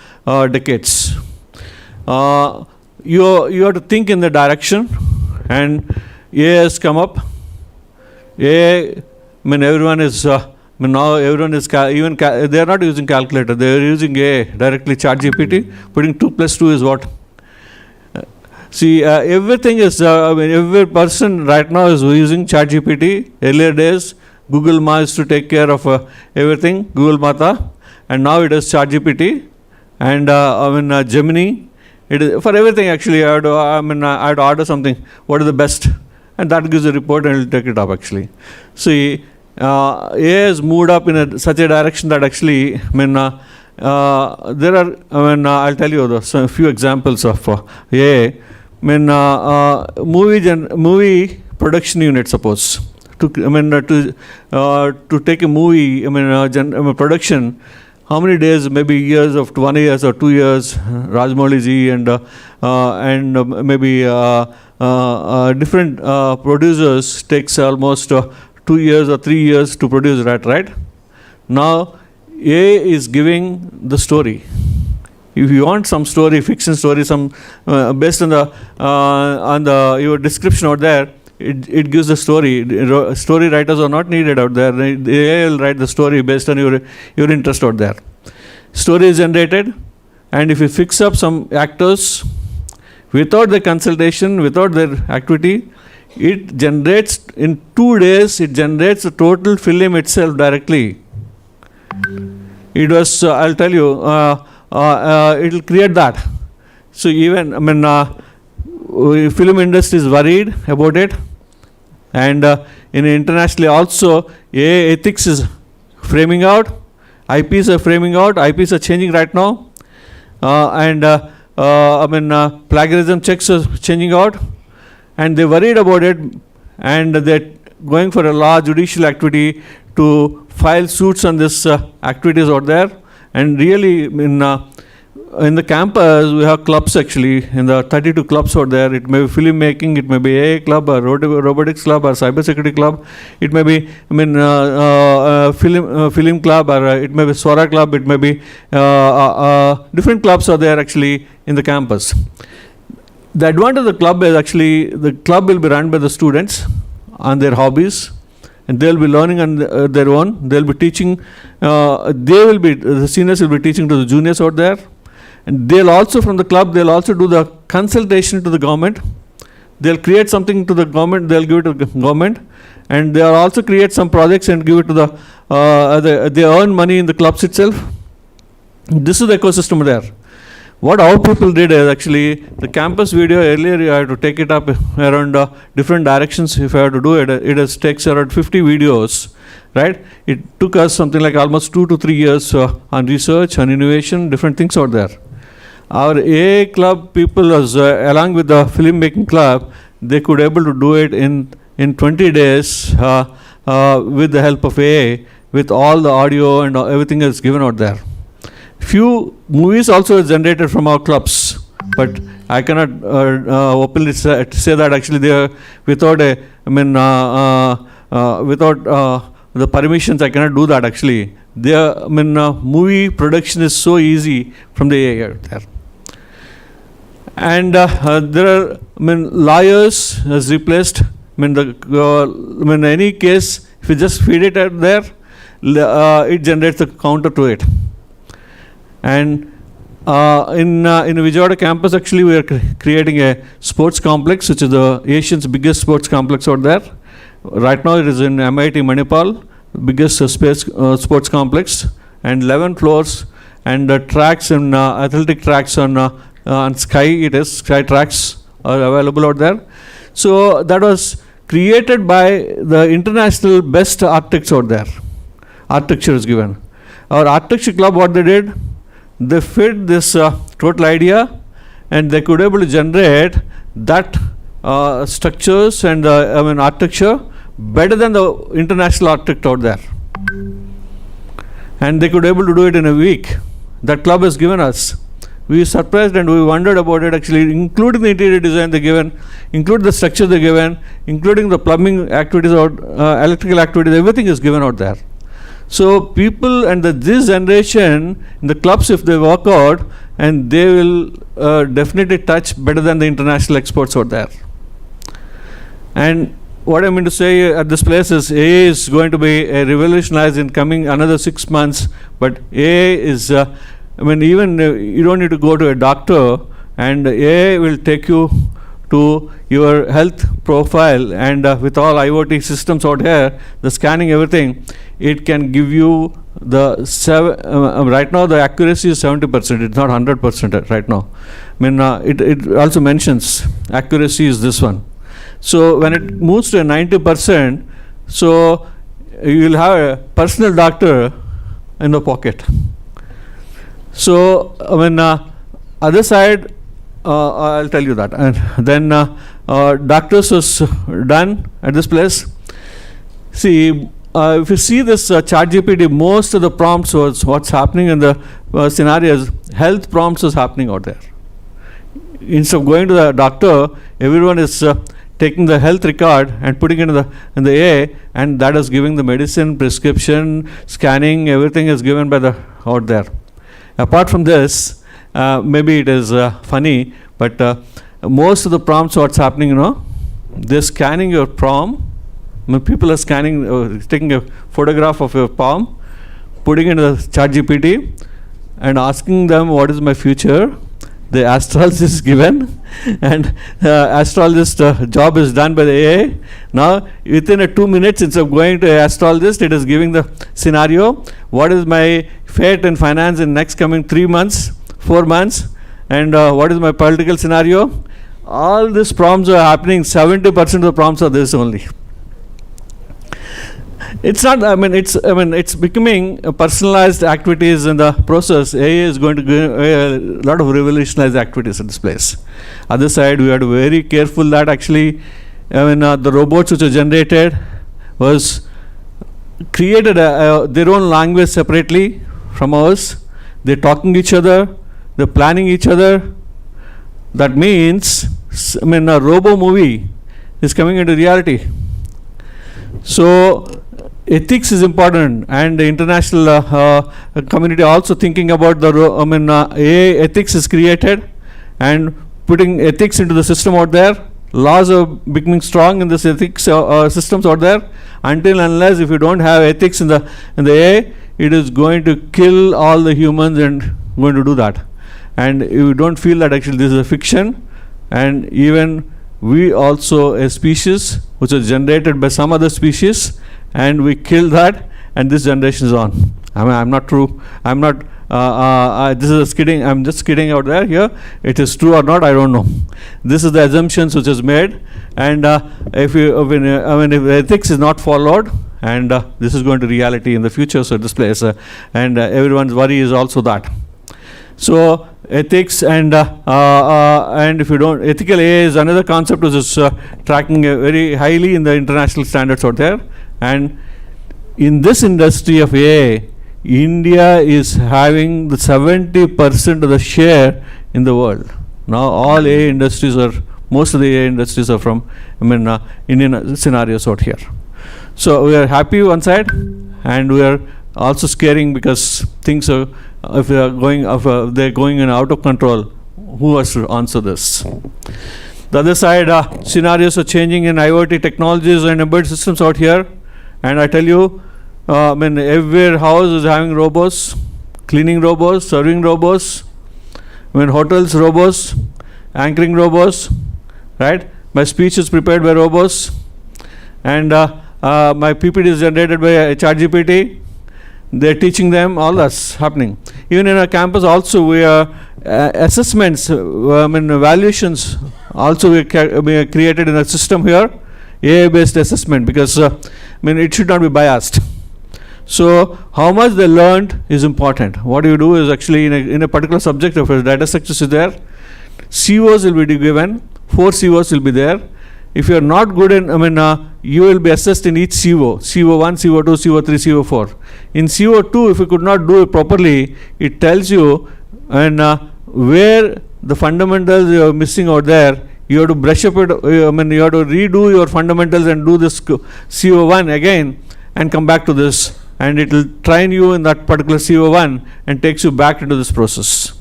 decades. You have to think in the direction, and AI has come up. AI, everyone is now everyone is they are not using calculator. They are using AI directly, ChatGPT. Putting 2 + 2 is what. See, everything is, every person right now is using ChatGPT. Earlier days, Google Ma used to take care of everything, Google Mata, and now it is ChatGPT, and Gemini. It is for everything actually. I had to order something. What is the best? And that gives a report, and it will take it up actually. See, AI has moved up in such a direction that actually, there are, I'll tell you a few examples of AI. Movie production unit, suppose to take a movie, production, how many days, maybe years of 1 year or 2 years, Rajamouli ji and maybe different producers takes almost 2 years or 3 years to produce that, right? Now AI is giving the story. If you want some story, fiction story, some based on your description out there, it gives the story. Story writers are not needed out there. They will write the story based on your interest out there. Story is generated, and if you fix up some actors without the consultation, without their activity, it generates in 2 days. It generates the total film itself directly. It was I'll tell you. It will create that. So even film industry is worried about it, and in internationally also AI ethics is framing out, IPs are framing out, IPs are changing right now, and plagiarism checks are changing out, and they're worried about it, and they're going for a large judicial activity to file suits on this activities out there. And really, in the campus, we have clubs actually. In the 32 clubs out there, it may be film making, it may be AI club, or robotics club, or cybersecurity club. It may be, film club, or it may be Swara club. It may be different clubs are there actually in the campus. The advantage of the club is actually the club will be run by the students on their hobbies, and they will be learning on their own. They will be teaching. The seniors will be teaching to the juniors out there, and they'll also from the club. They'll also do the consultation to the government. They'll create something to the government. They'll give it to the government, and they'll also create some projects and give it to they earn money in the clubs itself. This is the ecosystem there. what our people did is actually the campus video earlier you had to take it up around different directions if you have to do it. It takes around 50 videos, right? It took us something like almost 2 to 3 years on research, on innovation, different things out there. Our AA club people was along with the filmmaking club, they could able to do it in 20 days with the help of AA, with all the audio and everything is given out there. Few movies also generated from our clubs, but I cannot openly say that actually they are without without the permissions. I cannot do that actually. Movie production is so easy from the AA there. And there are lawyers has replaced. In any case, if you just feed it out there, it generates a counter to it. And in Vijayawada campus, actually, we are creating a sports complex, which is the Asian's biggest sports complex out there. Right now, it is in MIT Manipal, biggest sports complex, and 11 floors, and tracks and athletic tracks on Sky tracks are available out there. So that was created by the international best architects out there. Architecture is given. Our architecture club, what they did, they fit this total idea, and they could able to generate that structures and architecture better than the international architect out there. And they could able to do it in a week. That club has given us. We were surprised and we wondered about it actually, including the interior design they given, including the structure they given, including the plumbing activities or electrical activities, everything is given out there. So people and this generation in the clubs, if they work out, and they will definitely touch better than the international experts out there. And what I mean to say at this place is AA is going to be revolutionized in coming another 6 months, but AA is even you don't need to go to a doctor, and AA will take you to your health profile, and with all IoT systems out here, the scanning, everything, it can give you the right now the accuracy is 70%, it's not 100% right now. It also mentions accuracy is this one. So when it moves to 90%, so you will have a personal doctor in the pocket. So other side, I'll tell you that. And then doctors was done at this place. See, if you see this ChatGPT, most of the prompts was what's happening in the scenarios, health prompts was happening out there. Instead of going to the doctor, everyone is taking the health record and putting it in the AA, and that is giving the medicine, prescription, scanning, everything is given by the out there. Apart from this, maybe it is funny, but most of the prompts, what's happening, they're scanning your palm. People are scanning, taking a photograph of your palm, putting it in the ChatGPT, and asking them what is my future. The astrologist is given, and astrologist job is done by the AA. Now, within 2 minutes, instead of going to an astrologist, it is giving the scenario. What is my fate and finance in next coming 3 months, 4 months, and what is my political scenario? All these prompts are happening. 70% of the prompts are this only. It's not. It's becoming personalized activities in the process. AA is going to give a lot of revolutionized activities in this place. Other side, we have to be very careful that actually, the robots which are generated was created their own language separately from ours. They're talking to each other. They're planning each other. That means, a robo movie is coming into reality. So ethics is important, and the international community also thinking about the AA ethics is created, and putting ethics into the system out there. Laws are becoming strong in this ethics systems out there. Until unless if you don't have ethics in the AA, it is going to kill all the humans and going to do that. And you don't feel that actually this is a fiction, and even we also a species which was generated by some other species, and we kill that, and this generation is on. I'm not this is skidding. I'm just skidding out there. Here, it is true or not, I don't know. This is the assumptions which is made, and if ethics is not followed, and this is going to reality in the future. So this place, and everyone's worry is also that. So ethics and if you don't, ethical AA is another concept which is tracking very highly in the international standards out there. And in this industry of AA, India is having the 70% of the share in the world. Now all AA industries are, most of the AA industries are from, Indian scenarios out here. So we are happy one side, and we are also scaring because things are, if they are going, if they're going in out of control, who has to answer this? The other side, scenarios are changing in IoT technologies and embedded systems out here, and I tell you, every house is having robots, cleaning robots, serving robots, hotels robots, anchoring robots, right? My speech is prepared by robots, and my PPT is generated by ChatGPT. They're teaching them, all that's happening. Even in our campus also, we are assessments, evaluations also we are created in a system here, AI-based assessment, because it should not be biased. So how much they learned is important. What you do is actually in a particular subject, if a data structures is there, COs will be given, 4 COs will be there. If you are not good in, you will be assessed in each CO, CO1, CO2, CO3, CO4. In CO2, if you could not do it properly, it tells you where the fundamentals you are missing out there. You have to brush up it, you have to redo your fundamentals and do this CO1 again and come back to this, and it will train you in that particular CO1 and takes you back into this process.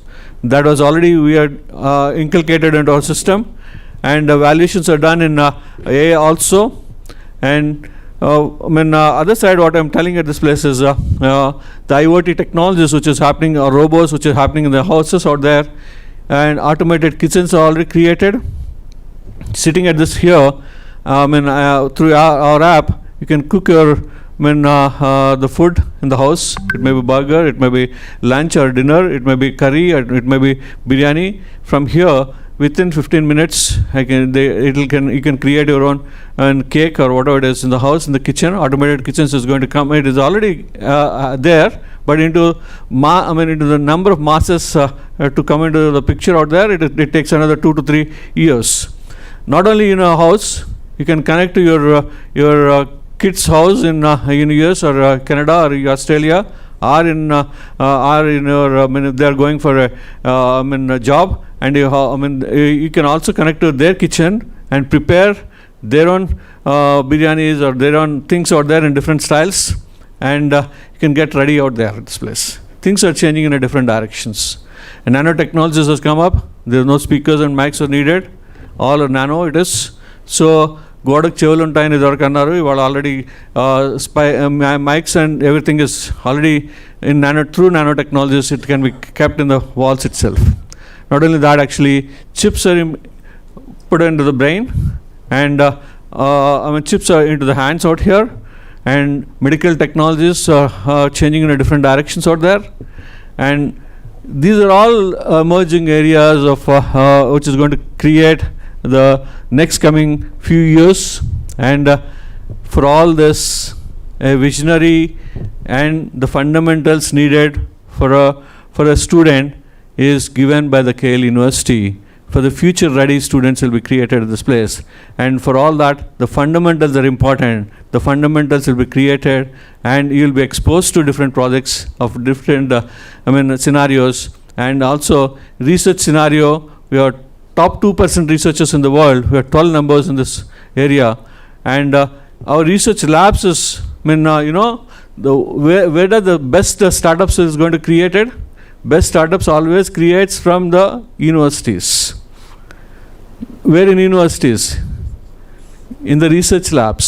That was already we had inculcated into our system, and evaluations are done in AA also. And other side, what I'm telling at this place is the IoT technologies which is happening, or robots which are happening in the houses out there, and automated kitchens are already created. Sitting at this here, through our app, you can cook your the food in the house. It may be burger, it may be lunch or dinner, it may be curry, or it may be biryani. From here, within 15 minutes, you can create your own cake or whatever it is in the house, in the kitchen. Automated kitchens is going to come. It is already there, but into the number of masses to come into the picture out there, it takes another 2 to 3 years. Not only in a house, you can connect to your kids' house in US or Canada or Australia, or in your if they are going for a job, and you can also connect to their kitchen and prepare their own biryanis or their own things out there in different styles, and you can get ready out there at this place. Things are changing in a different directions, and nanotechnologies has come up. There are no speakers and mics are needed. All are nano it is. So గోడకు చెవులు ఉంటాయని ఇదివరకు అన్నారు. ఇవాళ already mics and everything is already in through nanotechnologies. It can be kept in the walls itself. Not only that, actually chips are put into the brain, and chips are into the hands out here, and medical technologies are changing in different directions out there, and these are all emerging areas of which is going to create the next coming few years. And for all this, a visionary and the fundamentals needed for a student is given by the KL University. For the future ready students will be created at this place, and for all that the fundamentals are important. The fundamentals will be created, and you will be exposed to different projects of different scenarios. And also research scenario, we are top 2% researchers in the world. We have 12 numbers in this area, and our research labs is, where does the best startups is going to created? Best startups always creates from the universities. Where in universities? In the research labs.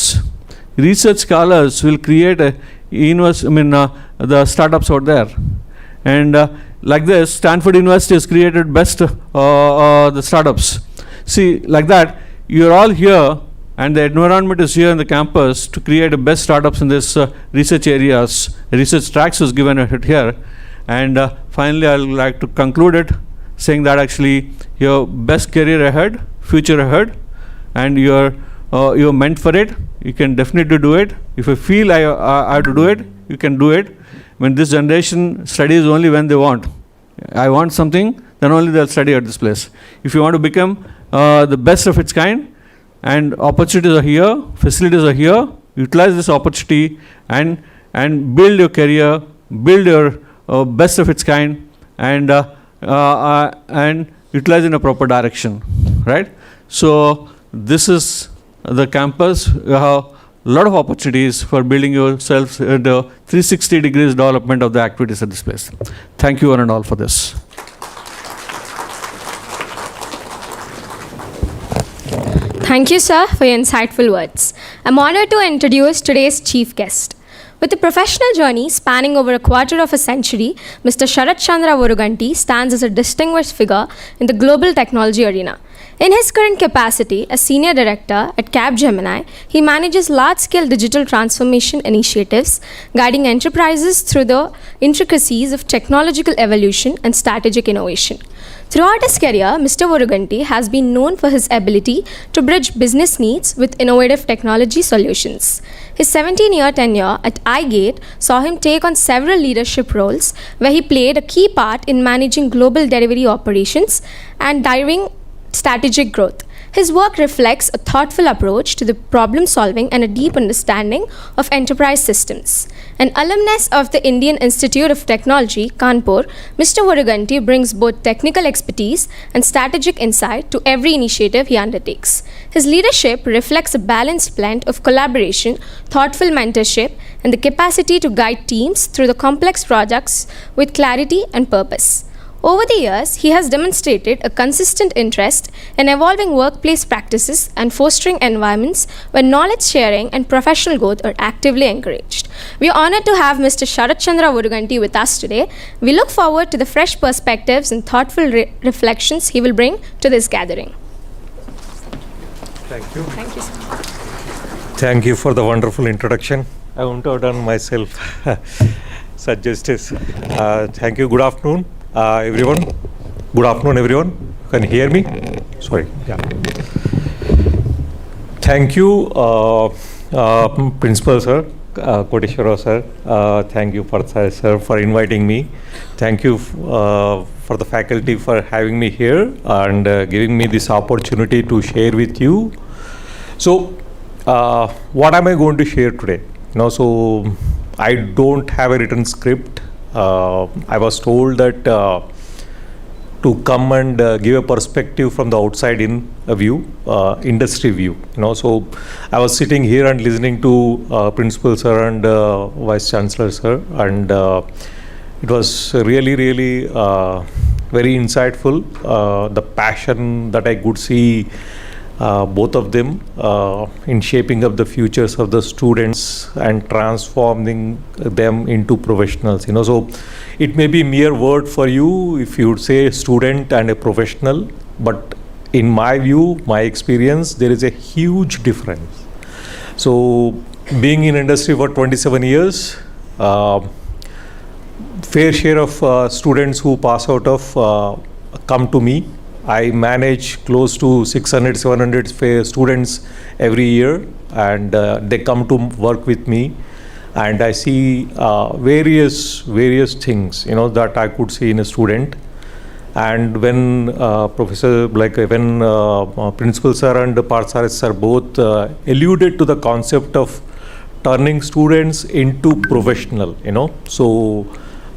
Research scholars will create the startups out there, and like this, Stanford University has created best the startups. See, like that, you're all here, and the environment is here in the campus to create the best startups in this research areas. Research tracks was given here, and finally I would like to conclude it saying that actually your best career ahead, future ahead, and you're meant for it. You can definitely do it. If you feel I have to do it, you can do it. When this generation studies only when they want. I want something, then only they'll study at this place. If you want to become the best of its kind, and opportunities are here, facilities are here, utilize this opportunity and build your career, build your best of its kind, and utilize in a proper direction, right? So this is the campus. You have a lot of opportunities for building yourself the 360 degrees development of the activities at this place. Thank you one and all for this. Thank you, sir, for your insightful words. I'm honored to introduce today's chief guest. With a professional journey spanning over a quarter of a century, Mr. Sharat Chandra Voruganti stands as a distinguished figure in the global technology arena. In his current capacity as Senior Director at Capgemini, he manages large-scale digital transformation initiatives, guiding enterprises through the intricacies of technological evolution and strategic innovation. Throughout his career, Mr. Voruganti has been known for his ability to bridge business needs with innovative technology solutions. His 17-year tenure at 𝐼𝐸𝐴𝐷 saw him take on several leadership roles where he played a key part in managing global delivery operations and driving strategic growth. His work reflects a thoughtful approach to the problem solving and a deep understanding of enterprise systems. An alumnus of the Indian Institute of Technology, Kanpur, Mr. Voruganti brings both technical expertise and strategic insight to every initiative he undertakes. His leadership reflects a balanced blend of collaboration, thoughtful mentorship, and the capacity to guide teams through the complex projects with clarity and purpose. Over the years, he has demonstrated a consistent interest in evolving workplace practices and fostering environments where knowledge sharing and professional growth are actively encouraged. We are honored to have Mr. Sharat Chandra Voruganti with us today. We look forward to the fresh perspectives and thoughtful reflections he will bring to this gathering. Thank you. Thank you, sir. Thank you for the wonderful introduction. I wouldn't have done myself such justice. Thank you. Good afternoon. Everyone. Good afternoon, everyone. Can you hear me? Sorry. Yeah. Thank you, Principal Sir, 𝐤𝐸𝐴𝐷 Sir. Thank you, Bachupally Sir, for inviting me. Thank you for the faculty for having me here and giving me this opportunity to share with you. So, what am I going to share today? So I don't have a written script. I was told that to come and give a perspective from the outside in a view, industry view. So I was sitting here and listening to Principal Sir and Vice Chancellor Sir, and it was really, really very insightful. The passion that I could see both of them in shaping up the futures of the students and transforming them into professionals. So it may be mere word for you if you would say student and a professional, but in my view, my experience, there is a huge difference. So being in industry for 27 years, fair share of students who pass out of come to me. I manage close to 600, 700 students every year, and they come to work with me, and I see various things, that I could see in a student. And when Principal Sir and Bachupally Sir both alluded to the concept of turning students into professional, so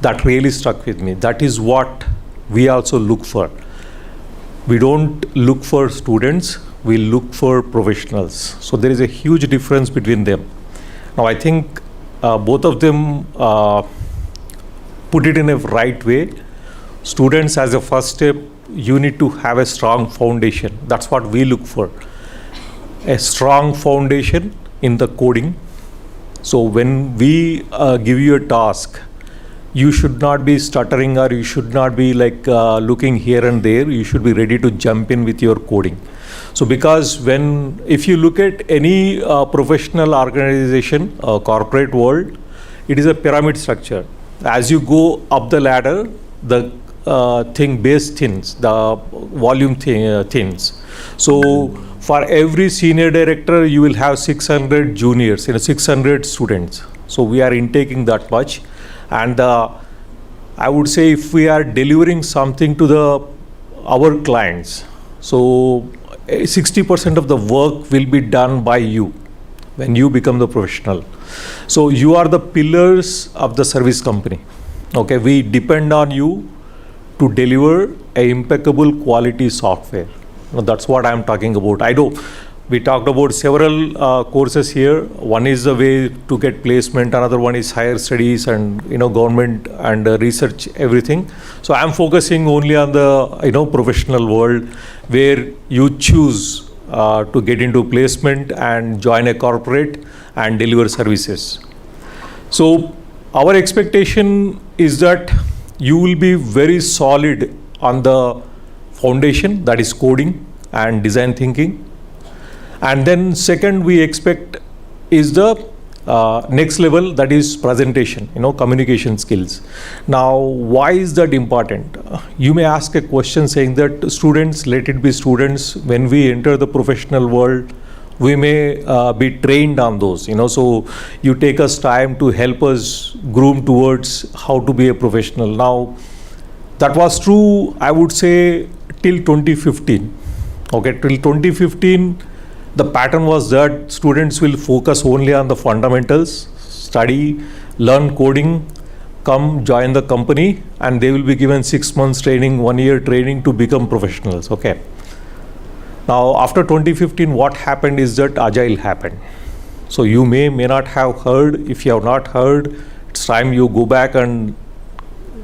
that really struck with me. That is what we also look for. We don't look for students, we look for professionals. So there is a huge difference between them. Now I think both of them put it in a right way. Students, as a first step, you need to have a strong foundation. That's what we look for. A strong foundation in the coding. So when we give you a task, you should not be stuttering, or you should not be looking here and there. You should be ready to jump in with your coding. So because if you look at any professional organization, corporate world, it is a pyramid structure. As you go up the ladder, the base thins, the volume thins. So for every senior director, you will have 600 juniors, 600 students. So we are intaking that much. And I would say if we are delivering something to our clients, so 60% of the work will be done by you when you become the professional. So you are the pillars of the service company. Okay, we depend on you to deliver a impeccable quality software. Now, that's what I'm talking about. I know we talked about several courses here. One is the way to get placement, another one is higher studies and government and research, everything. So I'm focusing only on the professional world where you choose to get into placement and join a corporate and deliver services. So our expectation is that you will be very solid on the foundation, that is coding and design thinking. And then second we expect is the next level, that is presentation, communication skills. Now, why is that important? You may ask a question saying that students, let it be students, when we enter the professional world, we may be trained on those, so you take us time to help us groom towards how to be a professional. Now, that was true, I would say, till 2015. Okay, till 2015, the pattern was that students will focus only on the fundamentals, study, learn coding, come join the company, and they will be given 6 months training, 1 year training to become professionals. Okay. Now, after 2015, what happened is that Agile happened. So you may not have heard. If you have not heard, it's time you go back and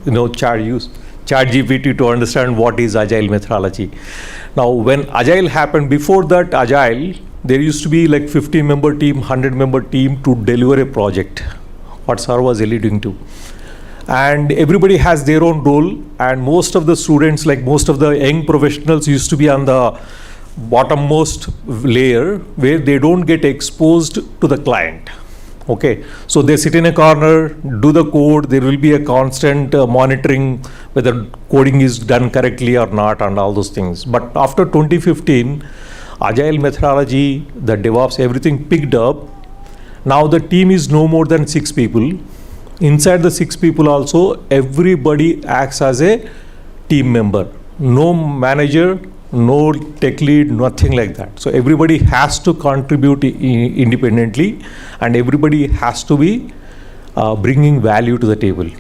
use ChatGPT to understand what is Agile methodology. Now, when Agile happened, before that Agile, there used to be like 50-member team, 100-member team to deliver a project. What sir was alluding to. And everybody has their own role, and most of the students, like most of the young professionals, used to be on the bottommost layer where they don't get exposed to the client. Okay, so they sit in a corner, do the code, there will be a constant monitoring whether coding is done correctly or not and all those things. But after 2015, Agile methodology, the DevOps, everything picked up. Now the team is no more than 6 people. Inside the 6 people also, everybody acts as a team member. No manager, no tech lead, nothing like that. So everybody has to contribute independently, and everybody has to be bringing value to the table.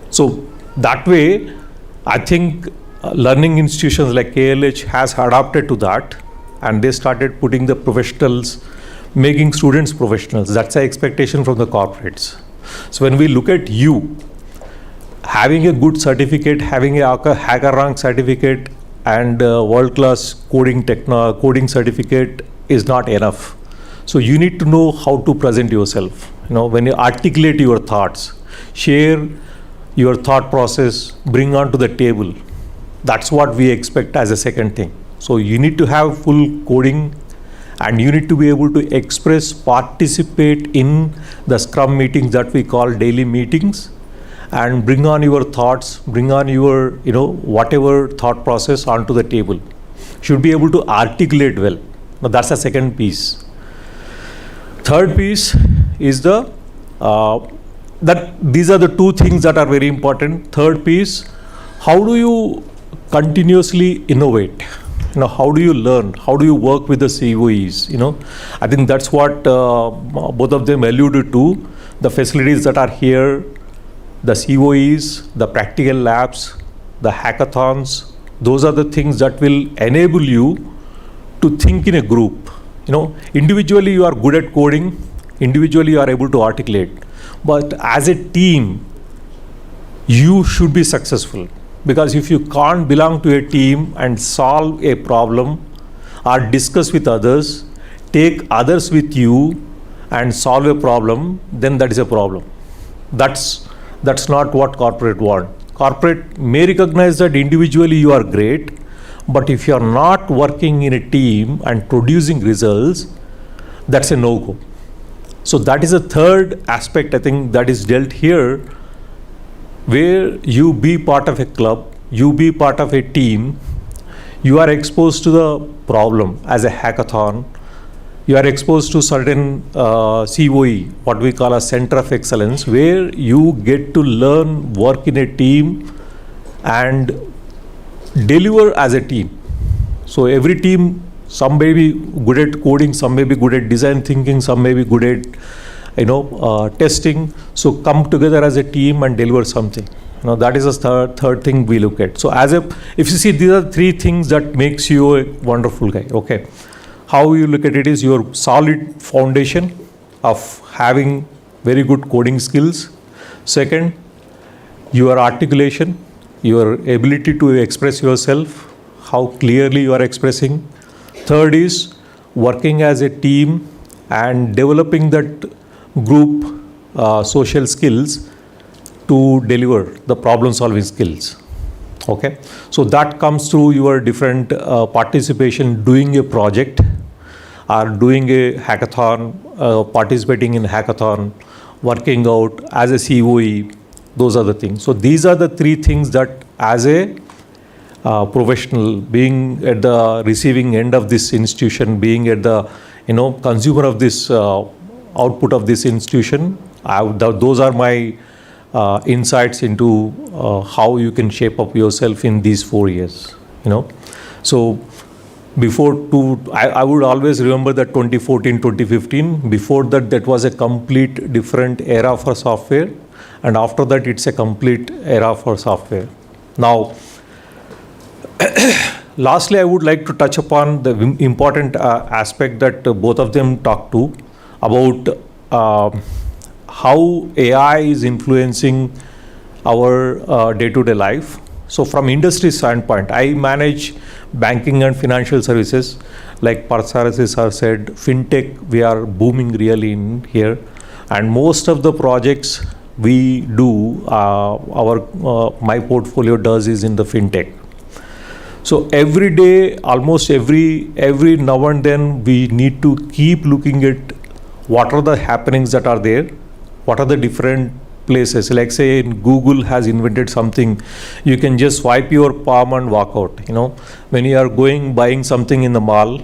So that way, I think learning institutions like KLH has adapted to that, and they started putting the professionals, making students professionals. That's the expectation from the corporates. So when we look at you, having a good certificate, having a hacker rank certificate, and world-class coding certificate is not enough. So you need to know how to present yourself. When you articulate your thoughts, share your thought process, bring onto the table. That's what we expect as a second thing. So you need to have full coding, and you need to be able to express, participate in the Scrum meetings that we call daily meetings, and bring on your thoughts, bring on your, whatever thought process onto the table. Should be able to articulate well. Now that's the second piece. Third piece is that these are the 2 things that are very important. Third piece, how do you continuously innovate? How do you learn? How do you work with the COEs? I think that's what both of them alluded to. The facilities that are here, the COEs, the practical labs, the hackathons, those are the things that will enable you to think in a group. Individually you are good at coding, individually you are able to articulate. But as a team, you should be successful. Because if you can't belong to a team and solve a problem or discuss with others, take others with you and solve a problem, then that is a problem. That's not what corporate want. Corporate may recognize that individually you are great, but if you are not working in a team and producing results, that's a no-go. So that is a third aspect, I think, that is dealt here. where you be part of a club, you be part of a team, you are exposed to the problem as a hackathon, you are exposed to certain COE, what we call a center of excellence, where you get to learn, work in a team and deliver as a team. So every team, some may be good at coding, some may be good at design thinking, some may be good at testing. So come together as a team and deliver something. That is the third thing we look at. So if you see, these are three things that makes you a wonderful guy. Okay, how you look at it is your solid foundation of having very good coding skills. Second, your articulation, your ability to express yourself, how clearly you are expressing. Third is working as a team and developing that group social skills to deliver the problem solving skills. Okay, so that comes through your different participation, doing a project or doing a hackathon, participating in hackathon, working out as a COE. Those are the things. So these are the three things that as a professional, being at the receiving end of this institution, being at the consumer of this output of this institution, those are my insights into how you can shape up yourself in these 4 years. So I would always remember that 2014, 2015. Before that was a complete different era for software, and after that it's a complete era for software. Now, lastly, I would like to touch upon the important aspect that both of them talked to about how AI is influencing our day-to-day life. So from industry standpoint, I manage banking and financial services. Like Parthasarathi sir said, fintech, we are booming really in here. And most of the projects we do, my portfolio does is in the fintech. So every day, almost every now and then, we need to keep looking at what are the happenings that are there, what are the different places. Like say Google has invented something, you can just swipe your palm and walk out. When you are buying something in the mall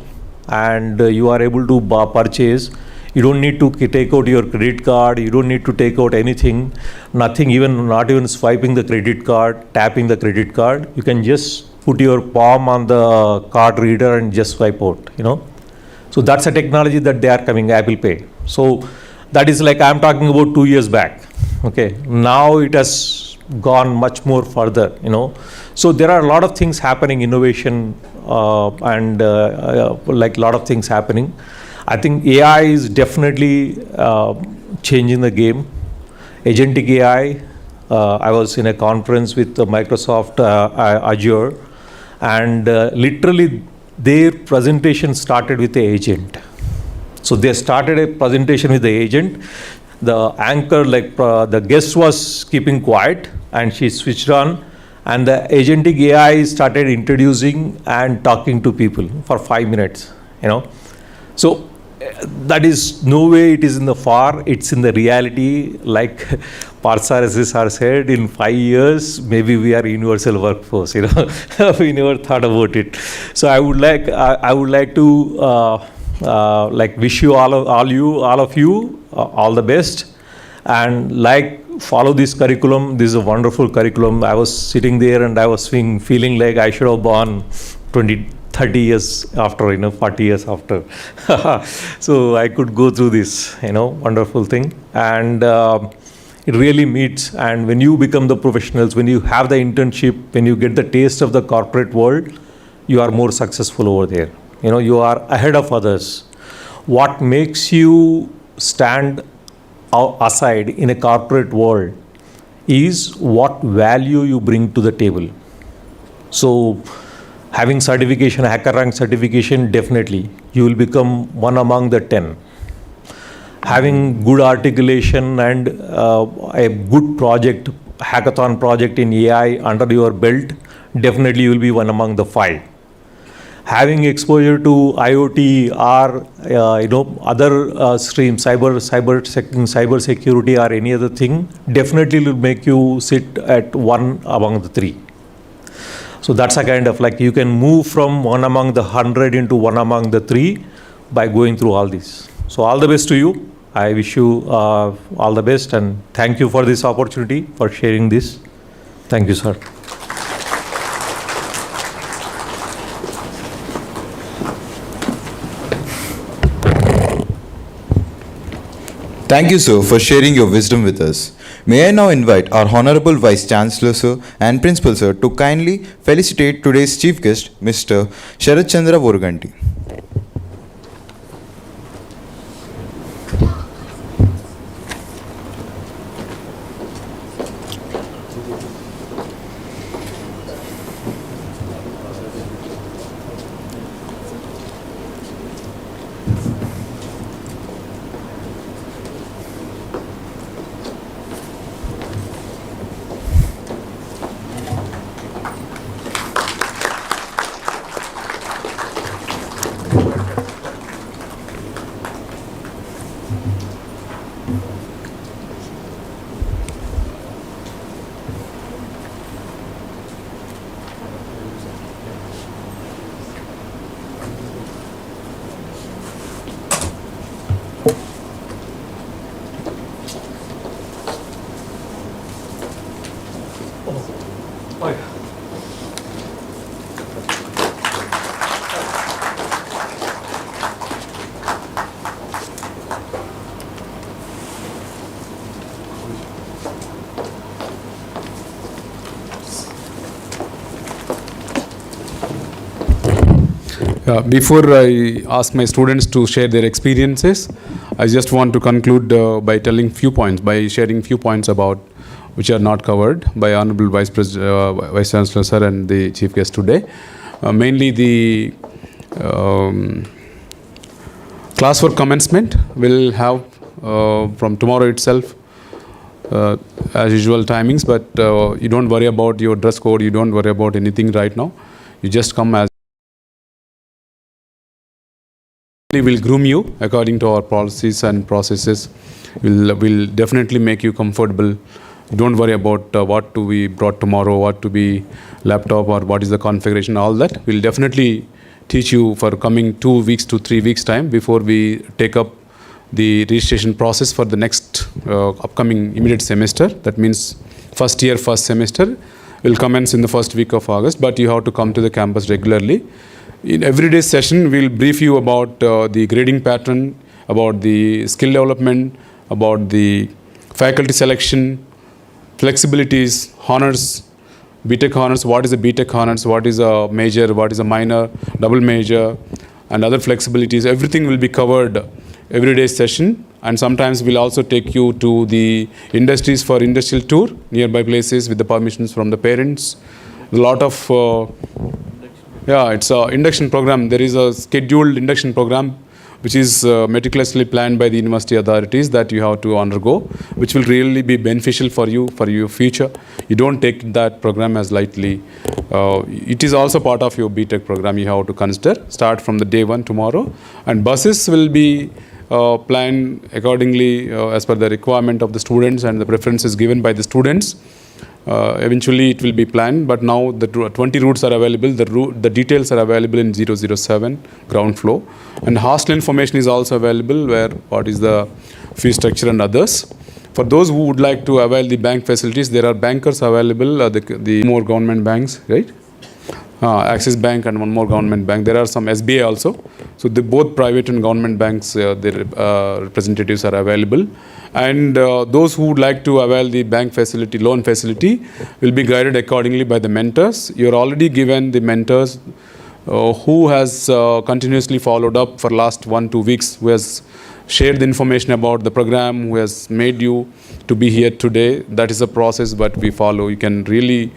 and you are able to purchase, you don't need to take out your credit card, you don't need to take out anything, nothing, not even swiping the credit card, tapping the credit card. You can just put your palm on the card reader and just swipe out, So that's a technology that they are coming, Apple Pay. So that is like I'm talking about 2 years back. Okay, now it has gone much more further, So there are a lot of things happening, innovation and like a lot of things happening. I think AI is definitely changing the game. Agentic AI, I was in a conference with Microsoft Azure, and literally their presentation started with the agent. So they started a presentation with the agent. The anchor, the guest was keeping quiet and she switched on, and the agentic AI started introducing and talking to people for 5 minutes, So that is no way it is in the far, it's in the reality. Like Parthasarathi sir said, in 5 years, maybe we are universal workforce, We never thought about it. So I would like to wish you all of you all the best, and follow this curriculum. This is a wonderful curriculum. I was sitting there and I was feeling like I should have born 30 years after, 40 years after. So I could go through this, wonderful thing. And it really meets. And when you become the professionals, when you have the internship, when you get the taste of the corporate world, you are more successful over there. You are ahead of others. What makes you stand aside in a corporate world is what value you bring to the table. So having certification, hacker rank certification, definitely you will become one among the 10. Having good articulation and a good project, hackathon project in AI under your belt, definitely you will be one among the 5. having exposure to IoT or other streams, cyber security or any other thing, definitely will make you sit at one among the three. So that's a kind of like you can move from one among the 100 into one among the three by going through all this. So all the best to you. I wish you all the best and thank you for this opportunity, for sharing this. Thank you, sir. Thank you, sir, for sharing your wisdom with us. May I now invite our Honorable Vice Chancellor, sir, and Principal, sir, to kindly felicitate today's Chief Guest, Mr. Sarath Voraganti. Before I ask my students to share their experiences, I just want to conclude by sharing few points about which are not covered by Honorable Vice Chancellor Sir and the Chief Guest today. Mainly the classwork commencement will have from tomorrow itself as usual timings, but you don't worry about your dress code, you don't worry about anything right now. You just come as we will groom you according to our policies and processes. Will definitely make you comfortable. Don't worry about what to be brought tomorrow, what to be laptop or what is the configuration, all that. We'll definitely teach you for coming 2 weeks to 3 weeks time before we take up the registration process for the next upcoming immediate semester. That means first year, first semester will commence in the first week of August, but you have to come to the campus regularly. In everyday session, we'll brief you about the grading pattern, about the skill development, about the faculty selection, flexibilities, honors, BTech honors, what is a BTech honors, what is a major, what is a minor, double major, and other flexibilities. Everything will be covered everyday session, and sometimes we'll also take you to the industries for industrial tour, nearby places with the permissions from the parents. A lot of it's an induction program. There is a scheduled induction program which is meticulously planned by the university authorities that you have to undergo, which will really be beneficial for you, for your future. You don't take that program as lightly. It is also part of your BTech program you have to consider. Start from the day one tomorrow. And buses will be planned accordingly as per the requirement of the students and the preferences given by the students. Eventually it will be planned, but now the 20 routes are available. The details are available in 007 ground floor, and hostel information is also available, where what is the fee structure and others. For those who would like to avail the bank facilities, there are bankers available, the more government banks, right? Axis Bank and one more government bank. There are some SBI also. So both private and government banks, their representatives are available. And those who would like to avail the bank facility, loan facility, will be guided accordingly by the mentors. You are already given the mentors who has continuously followed up for last 1-2 weeks, who has shared the information about the program, who has made you to be here today. That is a process that we follow. You can really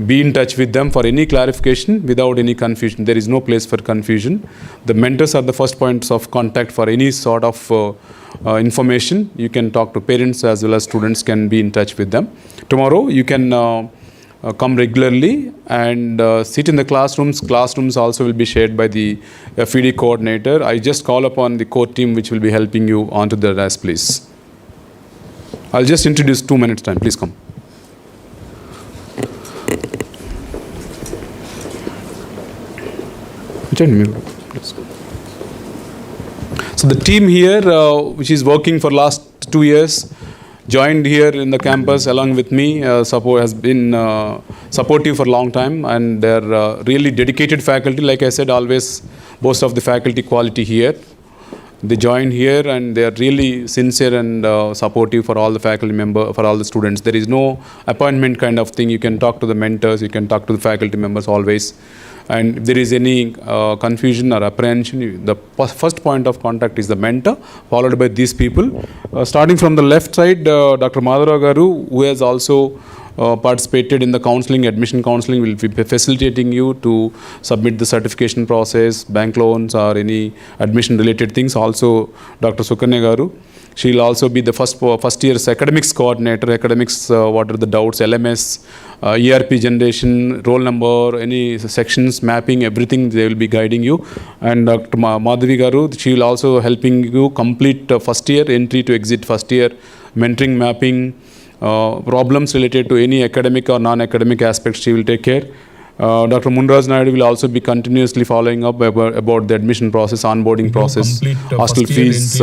be in touch with them for any clarification without any confusion. There is no place for confusion. The mentors are the first points of contact for any sort of information. You can talk to parents as well as students can be in touch with them. Tomorrow you can come regularly and sit in the classrooms. Classrooms also will be shared by the FED coordinator. I just call upon the core team which will be helping you onto the desk, please. I'll just introduce 2 minutes time. Please come. So the team here, which is working for last 2 years, joined here in the campus along with me, has been supportive for a long time, and they're really dedicated faculty. Like I said, always boast of the faculty quality here. They joined here and they are really sincere and supportive for all the faculty member, for all the students. There is no appointment kind of thing. You can talk to the mentors, you can talk to the faculty members always. And if there is any confusion or apprehension, the first point of contact is the mentor, followed by these people. Starting from the left side, Dr. Madhura Garu, who has also participated in the counseling, admission counseling, will be facilitating you to submit the certification process, bank loans or any admission related things. Also, Dr. 𝐂𝐚𝐦𝐻𝐿 Garu. She will also be the first year's academics coordinator. Academics, what are the doubts, LMS, ERP generation, roll number, any sections, mapping, everything they will be guiding you. And Dr. Madhavi Garu, she will also helping you complete first year, entry to exit first year, mentoring, mapping, problems related to any academic or non-academic aspects she will take care. Dr. Munraj Naidu will also be continuously following up about the admission process, onboarding process, hostel fees,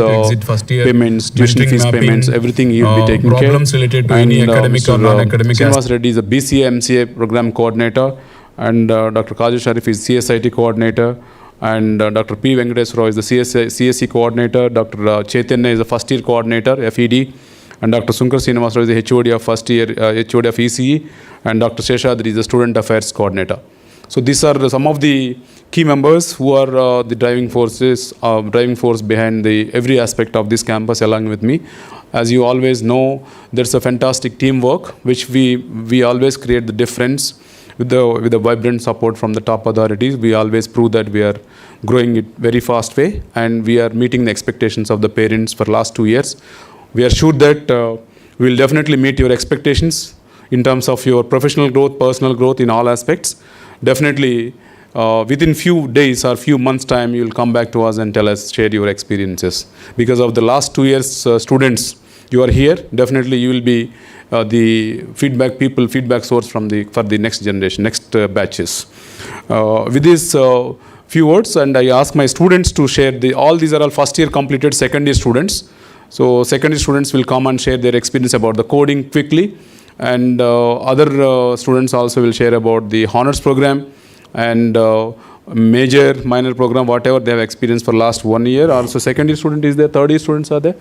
payments, tuition fees payments, everything he will be taking care. Problems related to any academic or non-academic. Srinivas Reddy is a BCA MCA program coordinator, and Dr. Qazi Sharif is CSIT coordinator, and Dr. P. Venkateswara is the CSE coordinator. Dr. Chaitanya is the first year coordinator, FED. And Dr. Sunkar Srinivasrao is the HOD of first year, HOD of ECE, and Dr. Sheshadri is the student affairs coordinator. So these are some of the key members who are the driving force behind every aspect of this campus along with me. As you always know, there's a fantastic teamwork which we always create the difference with the vibrant support from the top authorities. We always prove that we are growing it very fast way, and we are meeting the expectations of the parents for last 2 years. We are sure that we will definitely meet your expectations in terms of your professional growth, personal growth in all aspects. Definitely, within few days or few months' time, you will come back to us and share your experiences. Because of the last 2 years, students, you are here. Definitely, you will be the feedback source for the next generation, next batches. With these few words, and I ask my students to share all these are all first year completed, second year students. So second year students will come and share their experience about the coding quickly, and other students also will share about the honors program and major, minor program, whatever they have experienced for last 1 year. Also second year student is there, third year students are there?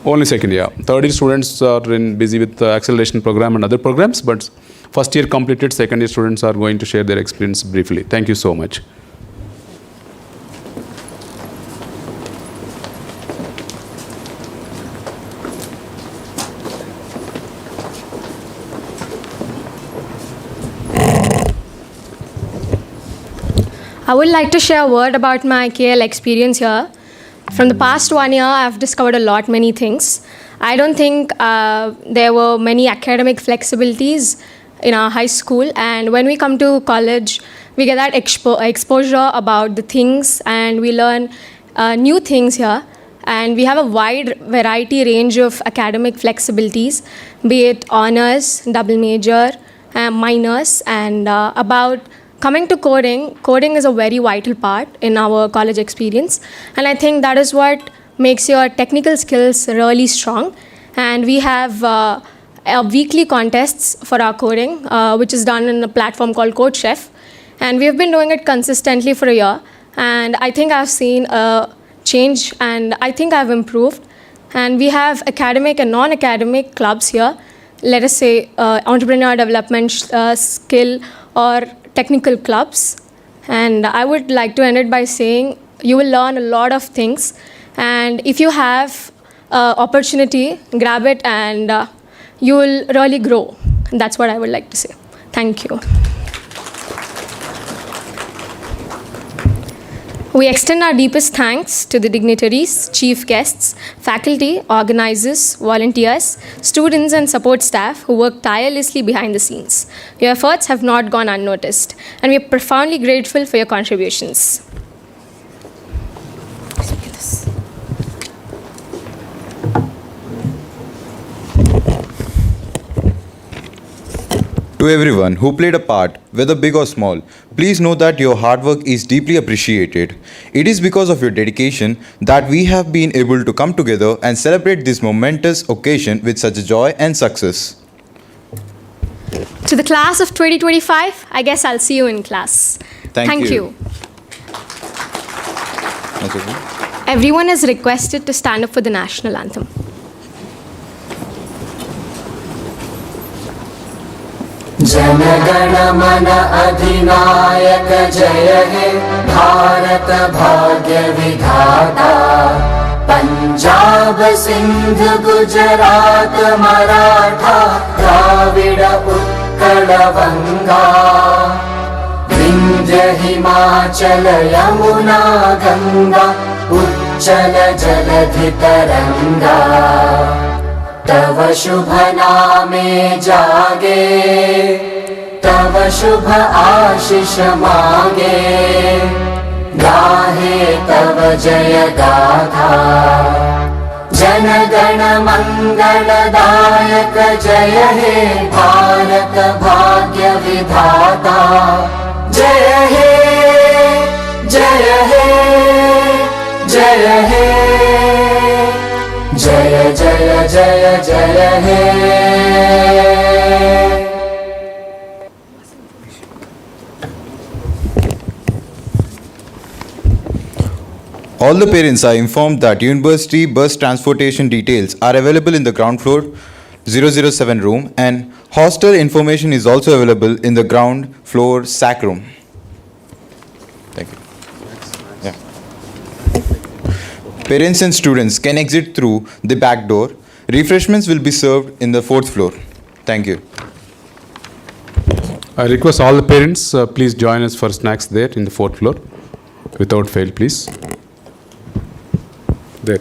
Only second year. Third year students are busy with the acceleration program and other programs, but first year completed, second year students are going to share their experience briefly. Thank you so much. I would like to share a word about my KL experience here. From the past 1 year, I've discovered many things. I don't think there were many academic flexibilities in our high school, and when we come to college, we get that exposure about the things, and we learn new things here. And we have a wide variety range of academic flexibilities, be it honors, double major, minors, and about coming to coding is a very vital part in our college experience, and I think that is what makes your technical skills really strong. And we have weekly contests for our coding, which is done in a platform called CodeChef, and we have been doing it consistently for a year, and I think I've seen a change, and I think I've improved. And we have academic and non-academic clubs here, let us say entrepreneur development, skill, or technical clubs. And I would like to end it by saying you will learn a lot of things, and if you have opportunity, grab it, and you will really grow. And that's what I would like to say. Thank you. We extend our deepest thanks to the dignitaries, chief guests, faculty, organizers, volunteers, students and support staff who work tirelessly behind the scenes. Your efforts have not gone unnoticed, and we are profoundly grateful for your contributions. To everyone who played a part, whether big or small, please know that your hard work is deeply appreciated. It is because of your dedication that we have been able to come together and celebrate this momentous occasion with such joy and success. To the class of 2025, I guess I'll see you in class. Thank you. Everyone is requested to stand up for the national anthem. जनगण मन अधिनायक जय हे भारत भाग्य विधाता पंजाब सिंध गुजरात मराठा द्राविड उत्कल बंगा विंध्य हिमाचल यमुना गंगा उच्चल जलधि तरंगा तव शुभ नामे जागे तव शुभ आशीष मांगे गाहे तव जय गाथा जनगण मंगलदायक जय हे भारत भाग्य विधाता जय हे जय हे जय हे जय जय जय जय हे All the parents are informed that university bus transportation details are available in the ground floor 007 room and hostel information is also available in the ground floor SAC room. Thank you. Yeah. Parents and students can exit through the back door. Refreshments will be served in the 4th floor. Thank you. I request all the parents, please join us for snacks there in the 4th floor. Without fail, please. There.